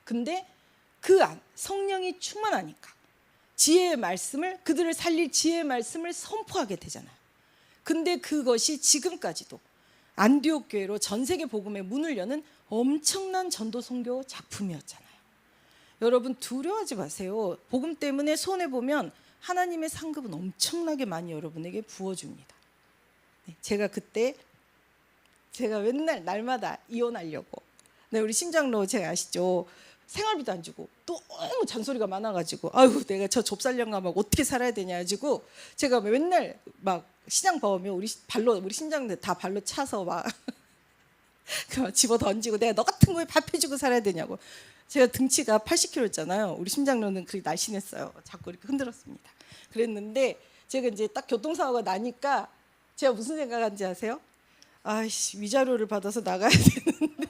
Speaker 1: 근데 그 안 성령이 충만하니까 지혜의 말씀을 그들을 살릴 지혜의 말씀을 선포하게 되잖아요. 근데 그것이 지금까지도 안디옥 교회로 전 세계 복음의 문을 여는 엄청난 전도 선교 작품이었잖아요. 여러분 두려워하지 마세요. 복음 때문에 손해 보면 하나님의 상급은 엄청나게 많이 여러분에게 부어줍니다. 제가 그때 제가 맨날 날마다 이혼하려고. 네, 우리 심장로 제가 아시죠? 생활비도 안 주고 또 너무 잔소리가 많아가지고 아유 내가 저 좁쌀영감 하고 어떻게 살아야 되냐 가지고 제가 맨날 막 시장 봐오면 우리 심장들 다 발로 차서 막 집어 던지고 내가 너 같은 거에 밥 해주고 살아야 되냐고. 제가 등치가 80kg였잖아요. 우리 심장로는 그렇게 날씬했어요. 자꾸 이렇게 흔들었습니다. 그랬는데 제가 이제 딱 교통사고가 나니까 제가 무슨 생각한지 아세요? 아이씨 위자료를 받아서 나가야 되는데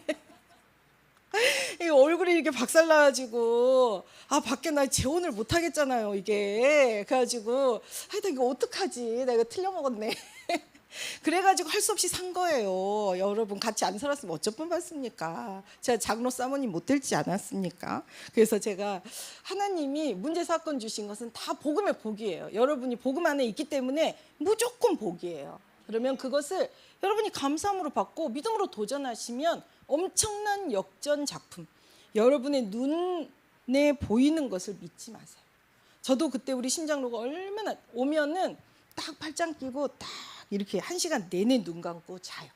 Speaker 1: 이 얼굴이 이렇게 박살나가지고 밖에 나 재혼을 못 하겠잖아요 이게. 그래가지고 나 이거 어떡하지? 나 이거 틀려먹었네. 그래가지고 할 수 없이 산 거예요. 여러분 같이 안 살았으면 어쩔 뻔했습니까? 제가 장로 사모님 못 될지 않았습니까? 그래서 제가 하나님이 문제 사건 주신 것은 다 복음의 복이에요. 여러분이 복음 안에 있기 때문에 무조건 복이에요. 그러면 그것을 여러분이 감사함으로 받고 믿음으로 도전하시면 엄청난 역전 작품. 여러분의 눈에 보이는 것을 믿지 마세요. 저도 그때 우리 심장로가 얼마나 오면은 딱 팔짱 끼고 딱 이렇게 1시간 내내 눈 감고 자요.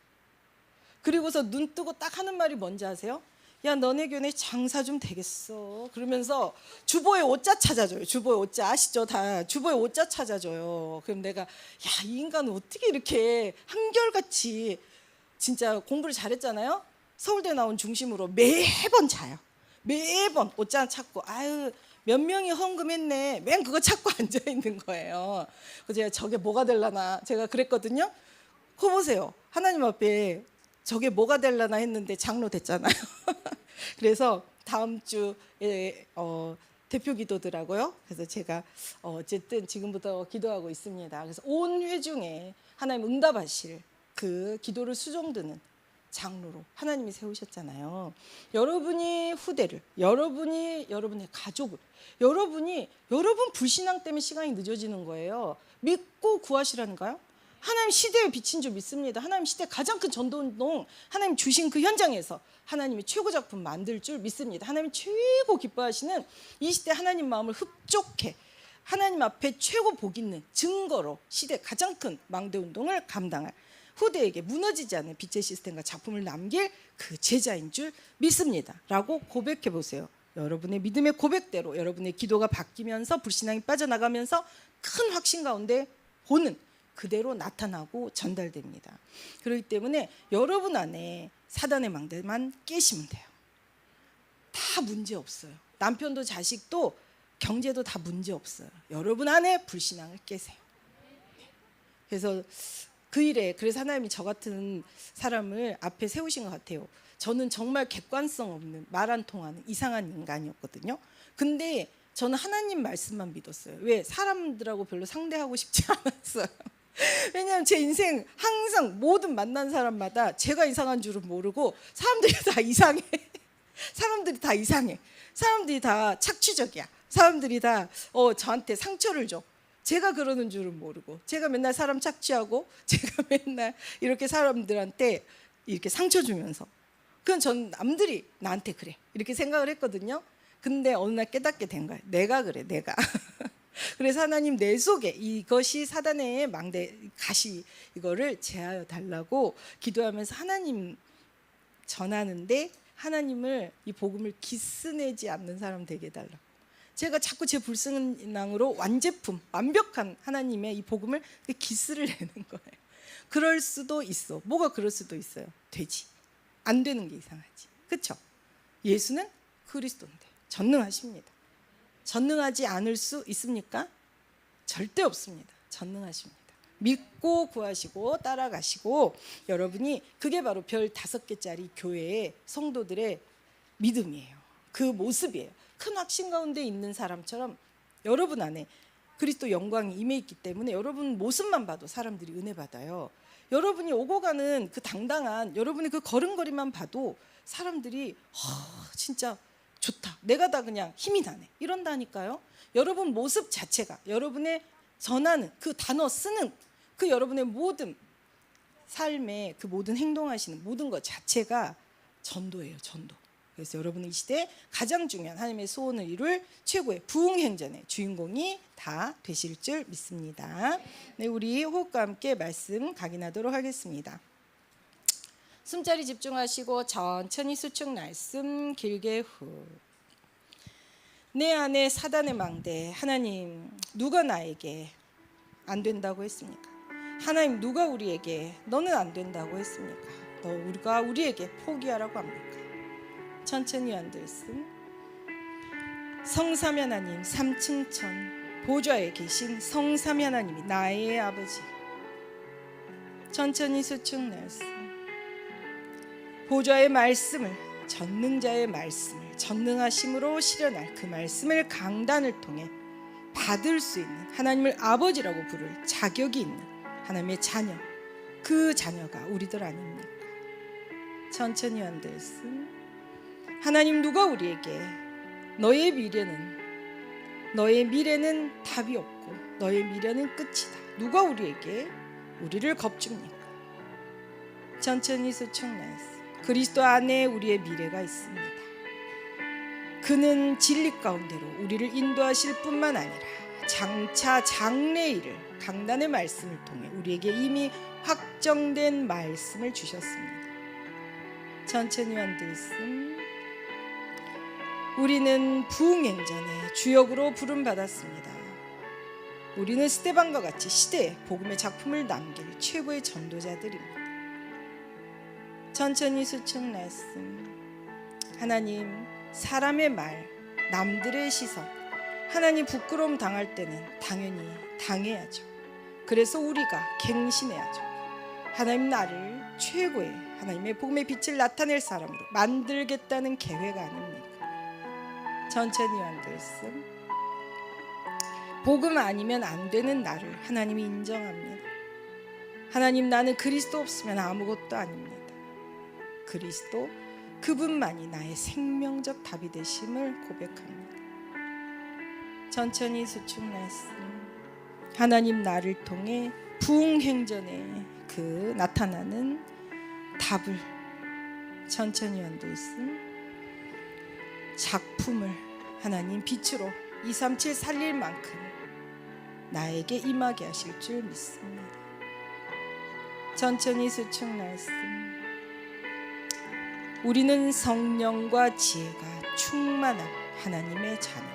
Speaker 1: 그리고서 눈 뜨고 딱 하는 말이 뭔지 아세요? 야 너네 교회 장사 좀 되겠어. 그러면서 주보에 오자 찾아줘요. 주보에 오자 아시죠? 다 주보에 오자 찾아줘요. 그럼 내가 야 이 인간은 어떻게 이렇게 한결같이 진짜 공부를 잘했잖아요. 서울대 나온 중심으로 매번 자요. 매번 옷장 찾고 아유 몇 명이 헌금했네. 맨 그거 찾고 앉아 있는 거예요. 그래서 제가 저게 뭐가 될라나 제가 그랬거든요. 그거 보세요. 하나님 앞에 저게 뭐가 될라나 했는데 장로 됐잖아요. 그래서 다음 주에 대표 기도더라고요. 그래서 제가 어쨌든 지금부터 기도하고 있습니다. 그래서 온 회중에 하나님 응답하실 그 기도를 수종드는 장로로 하나님이 세우셨잖아요. 여러분이 후대를, 여러분이 여러분의 가족을, 여러분 불신앙 때문에 시간이 늦어지는 거예요. 믿고 구하시라는가요? 하나님 시대의 빛인 줄 믿습니다. 하나님 시대 가장 큰 전도운동 하나님 주신 그 현장에서 하나님이 최고 작품 만들 줄 믿습니다. 하나님 최고 기뻐하시는 이 시대 하나님 마음을 흡족해 하나님 앞에 최고 복 있는 증거로 시대 가장 큰 망대운동을 감당할 후대에게 무너지지 않는 빛의 시스템과 작품을 남길 그 제자인 줄 믿습니다 라고 고백해 보세요. 여러분의 믿음의 고백대로 여러분의 기도가 바뀌면서 불신앙이 빠져나가면서 큰 확신 가운데 보는 그대로 나타나고 전달됩니다. 그렇기 때문에 여러분 안에 사단의 망대만 깨시면 돼요. 다 문제 없어요. 남편도 자식도 경제도 다 문제 없어요. 여러분 안에 불신앙을 깨세요. 그래서 그 일에 그래서 하나님이 저 같은 사람을 앞에 세우신 것 같아요. 저는 정말 객관성 없는 말 안 통하는 이상한 인간이었거든요. 근데 저는 하나님 말씀만 믿었어요. 왜? 사람들하고 별로 상대하고 싶지 않았어요. 왜냐하면 제 인생 항상 모든 만난 사람마다 제가 이상한 줄은 모르고 사람들이 다 이상해. 사람들이 다 이상해. 사람들이 다 착취적이야. 사람들이 다 저한테 상처를 줘. 제가 그러는 줄은 모르고 제가 맨날 사람 착취하고 제가 맨날 이렇게 사람들한테 이렇게 상처 주면서 그건 전 남들이 나한테 그래 이렇게 생각을 했거든요. 근데 어느 날 깨닫게 된 거예요. 내가 그래 내가. 그래서 하나님 내 속에 이것이 사단의 망대 가시 이거를 제하여 달라고 기도하면서 하나님 전하는데 하나님을 이 복음을 기스내지 않는 사람 되게 해달라고. 제가 자꾸 제 불신앙으로 완제품 완벽한 하나님의 이 복음을 기스를 내는 거예요. 그럴 수도 있어. 뭐가 그럴 수도 있어요. 되지. 안 되는 게 이상하지. 그렇죠? 예수는 그리스도인데 전능하십니다. 전능하지 않을 수 있습니까? 절대 없습니다. 전능하십니다. 믿고 구하시고 따라가시고 여러분이 그게 바로 별 5개짜리 교회의 성도들의 믿음이에요. 그 모습이에요. 큰 확신 가운데 있는 사람처럼 여러분 안에 그리스도 영광이 임해 있기 때문에 여러분 모습만 봐도 사람들이 은혜 받아요. 여러분이 오고 가는 그 당당한 여러분의 그 걸음걸이만 봐도 사람들이 진짜 좋다. 내가 다 그냥 힘이 나네. 이런다니까요. 여러분 모습 자체가 여러분의 전하는 그 단어 쓰는 그 여러분의 모든 삶의 그 모든 행동하시는 모든 것 자체가 전도예요. 전도. 그래서 여러분은 이 시대에 가장 중요한 하나님의 소원을 이룰 최고의 부흥행전의 주인공이 다 되실 줄 믿습니다. 네, 우리 호흡과 함께 말씀 각인하도록 하겠습니다. 숨자리 집중하시고 천천히 수축 말씀 길게 후. 내 안에 사단의 망대 하나님 누가 나에게 안 된다고 했습니까? 하나님 누가 우리에게 너는 안 된다고 했습니까? 우리가 우리에게 포기하라고 합니까? 천천히 앉으심. 성삼위 하나님 3층 천 보좌에 계신 성삼위 하나님이 나의 아버지. 천천히 수축 말씀. 보좌의 말씀을 전능자의 말씀을 전능하심으로 실현할 그 말씀을 강단을 통해 받을 수 있는 하나님을 아버지라고 부를 자격이 있는 하나님의 자녀 그 자녀가 우리들 아닙니까? 천천히 앉으심. 하나님 누가 우리에게 너의 미래는 답이 없고 너의 미래는 끝이다. 누가 우리에게 우리를 겁줍니까? 천천히 수축 말씀. 그리스도 안에 우리의 미래가 있습니다. 그는 진리 가운데로 우리를 인도하실 뿐만 아니라 장차 장래일을 강단의 말씀을 통해 우리에게 이미 확정된 말씀을 주셨습니다. 천천히 앉으심. 우리는 부흥행전의 주역으로 부름받았습니다. 우리는 스데반과 같이 시대에 복음의 작품을 남길 최고의 전도자들입니다. 천천히 수축 말씀. 하나님 사람의 말 남들의 시선 하나님 부끄러움 당할 때는 당연히 당해야죠. 그래서 우리가 갱신해야죠. 하나님 나를 최고의 하나님의 복음의 빛을 나타낼 사람으로 만들겠다는 계획 아닙니까? 천천히 앉으심. 복음 아니면 안 되는 나를 하나님이 인정합니다. 하나님 나는 그리스도 없으면 아무것도 아닙니다. 그리스도 그분만이 나의 생명적 답이 되심을 고백합니다. 천천히 수축 말씀. 하나님 나를 통해 부흥행전에 그 나타나는 답을 천천히 앉으심. 작품을 하나님 빛으로 237 살릴 만큼 나에게 임하게 하실 줄 믿습니다. 천천히 수축 말씀. 우리는 성령과 지혜가 충만함 하나님의 자녀,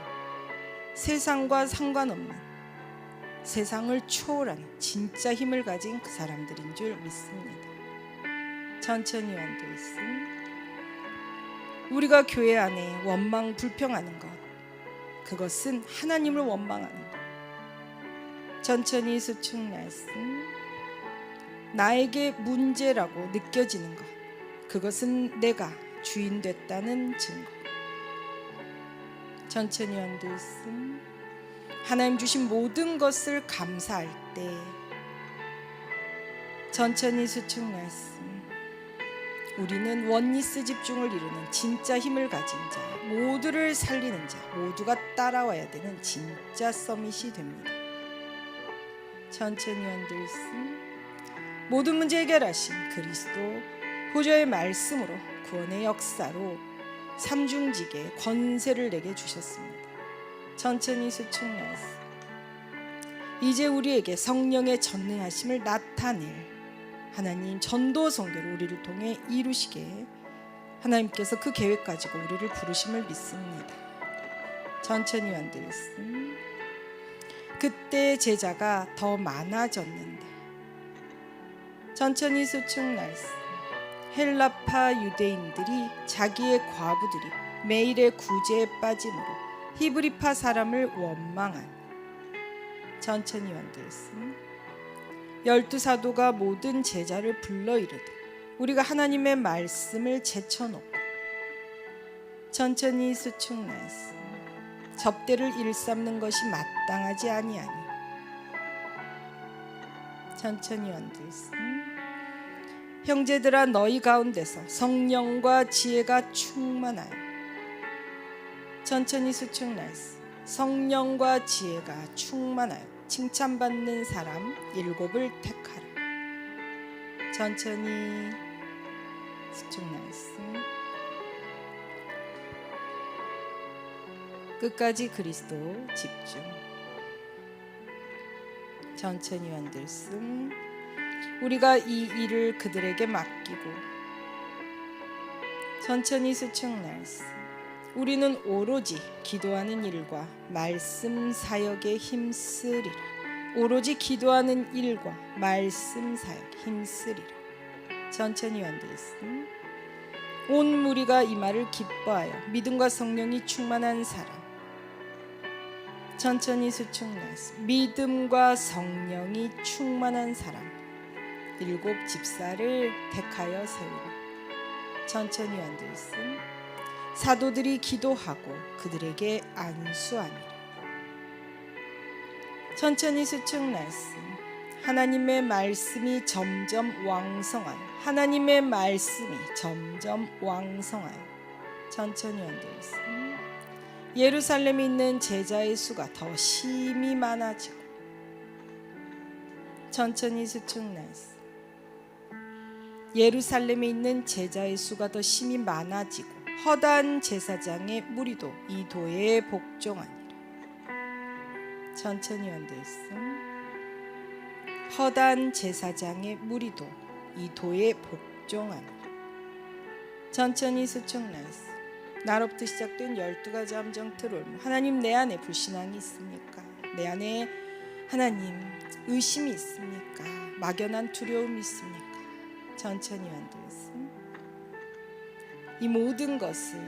Speaker 1: 세상과 상관없는, 세상을 초월하는 진짜 힘을 가진 그 사람들인 줄 믿습니다. 천천히 원들씀. 우리가 교회 안에 원망 불평하는 것, 그것은 하나님을 원망하는 것. 천천히 수축 말씀. 나에게 문제라고 느껴지는 것, 그것은 내가 주인 됐다는 증거. 천천히 원들씀. 하나님 주신 모든 것을 감사할 때 천천히 수축 말씀. 우리는 원리스 집중을 이루는 진짜 힘을 가진 자, 모두를 살리는 자, 모두가 따라와야 되는 진짜 서밋이 됩니다. 천천히 원들씀. 모든 문제 해결하신 그리스도 보좌의 말씀으로 구원의 역사로 삼중직의 권세를 내게 주셨습니다. 천천히 수축 말씀. 이제 우리에게 성령의 전능하심을 나타낼 하나님 전도 선교를 우리를 통해 이루시게 하나님께서 그 계획 가지고 우리를 부르심을 믿습니다. 천천히 원들씀. 그때 제자가 더 많아졌는데 천천히 수축 말씀. 헬라파 유대인들이 자기의 과부들이 매일의 구제에 빠짐으로 히브리파 사람을 원망한 천천히 원들씀. 12사도가 모든 제자를 불러 이르되 우리가 하나님의 말씀을 제쳐놓고 천천히 수축 말씀. 접대를 일삼는 것이 마땅하지 아니하니 천천히 원들씀. 형제들아 너희 가운데서 성령과 지혜가 충만하여 천천히 수축 말씀. 성령과 지혜가 충만하여 칭찬받는 사람 7을 택하라. 천천히 수축 말씀. 끝까지 그리스도 집중. 천천히 원들씀. 우리가 이 일을 그들에게 맡기고 천천히 수축 말씀. 우리는 오로지 기도하는 일과 말씀 사역에 힘쓰리라. 오로지 기도하는 일과 말씀 사역에 힘쓰리라. 천천히 원들씀. 온 무리가 이 말을 기뻐하여 믿음과 성령이 충만한 사람. 천천히 수축 말씀. 믿음과 성령이 충만한 사람 7 집사를 택하여 세우라. 천천히 원들씀. 사도들이 기도하고 그들에게 안수하니라. 천천히 수축 말씀. 하나님의 말씀이 점점 왕성하여 하나님의 말씀이 점점 왕성하여 천천히 원들씀. 예루살렘에 있는 제자의 수가 더 심히 많아지고 천천히 수축 말씀. 예루살렘에 있는 제자의 수가 더 심히 많아지고 허다한 제사장의 무리도 이 도에 복종하니라. 천천히 원들씀. 허다한 제사장의 무리도 이 도에 복종하니라. 천천히 수축 말씀. 나로부터 시작된 12가지 함정 트롤. 하나님 내 안에 불신앙이 있습니까? 내 안에 하나님 의심이 있습니까? 막연한 두려움이 있습니까? 천천히 원들씀. 이 모든 것을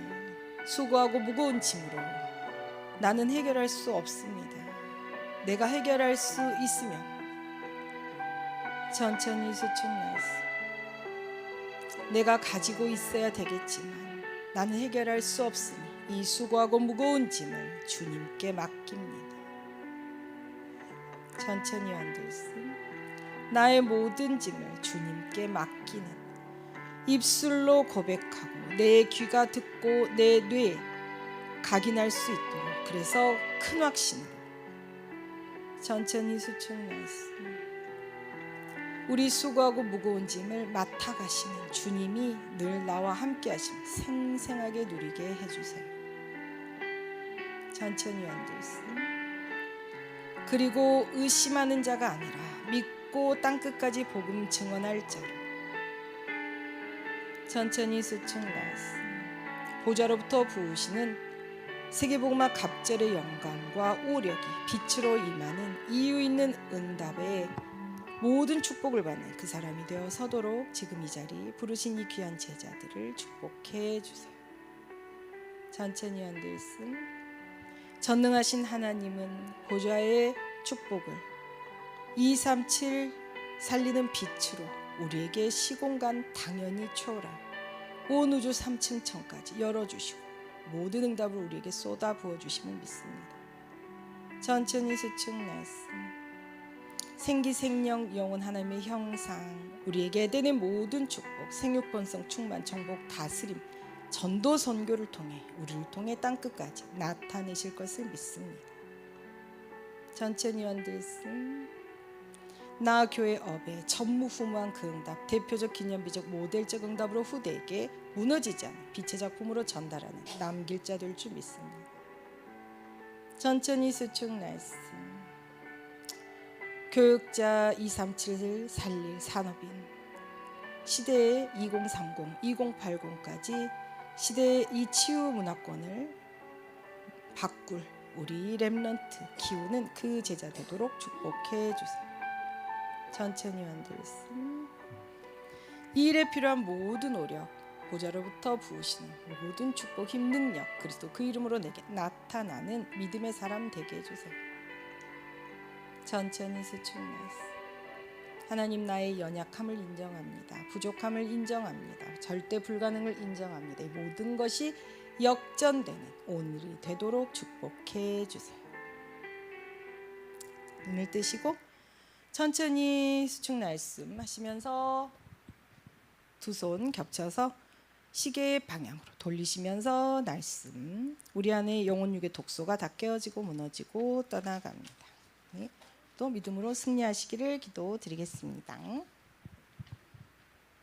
Speaker 1: 수고하고 무거운 짐으로 나는 해결할 수 없습니다. 내가 해결할 수 있으면 천천히 수축 말씀. 내가 가지고 있어야 되겠지만 나는 해결할 수 없으니 이 수고하고 무거운 짐을 주님께 맡깁니다. 천천히 원들씀. 나의 모든 짐을 주님께 맡기는 입술로 고백하고 내 귀가 듣고 내 뇌에 각인할 수 있도록 그래서 큰 확신으로 천천히 수축 말씀. 우리 수고하고 무거운 짐을 맡아가시는 주님이 늘 나와 함께 하시며 생생하게 누리게 해주세요. 천천히 원들씀. 그리고 의심하는 자가 아니라 믿고 땅끝까지 복음 증언할 자로 천천히 수축 말씀. 보좌로부터 부으시는 세계복음화 갑절의 영감과 오력이 빛으로 임하는 이유 있는 응답에 모든 축복을 받는 그 사람이 되어 서도록 지금 이 자리 부르신 이 귀한 제자들을 축복해 주세요. 천천히 앉으심. 전능하신 하나님은 보좌의 축복을 237 살리는 빛으로 우리에게 시공간 당연히 초월한 온 우주 3층 천까지 열어주시고 모든 응답을 우리에게 쏟아 부어주심을 믿습니다. 천천히 수축 말씀. 생기 생명 영혼 하나님의 형상 우리에게 되는 모든 축복 생육 번성 충만 정복 다스림 전도 선교를 통해 우리를 통해 땅끝까지 나타내실 것을 믿습니다. 천천히 원들씀. 나 교회 업에 전무후무한 그 응답 대표적 기념비적 모델적 응답으로 후대에게 무너지지 않은 빛의 작품으로 전달하는 남길 자 될 줄 믿습니다. 천천히 수축 말씀. 교육자 237을 살릴 산업인 시대의 2030, 2080까지 시대의 이 치유 문화권을 바꿀 우리 렘넌트 키우는 그 제자 되도록 축복해 주세요. 천천히 만들었음. 이 일에 필요한 모든 오력 보좌로부터 부으시는 모든 축복 힘 능력 그리스도 그 이름으로 내게 나타나는 믿음의 사람 되게 해주세요. 천천히 수축 말씀. 하나님 나의 연약함을 인정합니다. 부족함을 인정합니다. 절대 불가능을 인정합니다. 이 모든 것이 역전되는 오늘이 되도록 축복해 주세요. 눈을 뜨시고 천천히 수축 말씀 하시면서 두 손 겹쳐서 시계의 방향으로 돌리시면서 말씀. 우리 안에 영혼 육의 독소가 다 깨어지고 무너지고 떠나갑니다. 네. 또 믿음으로 승리하시기를 기도드리겠습니다.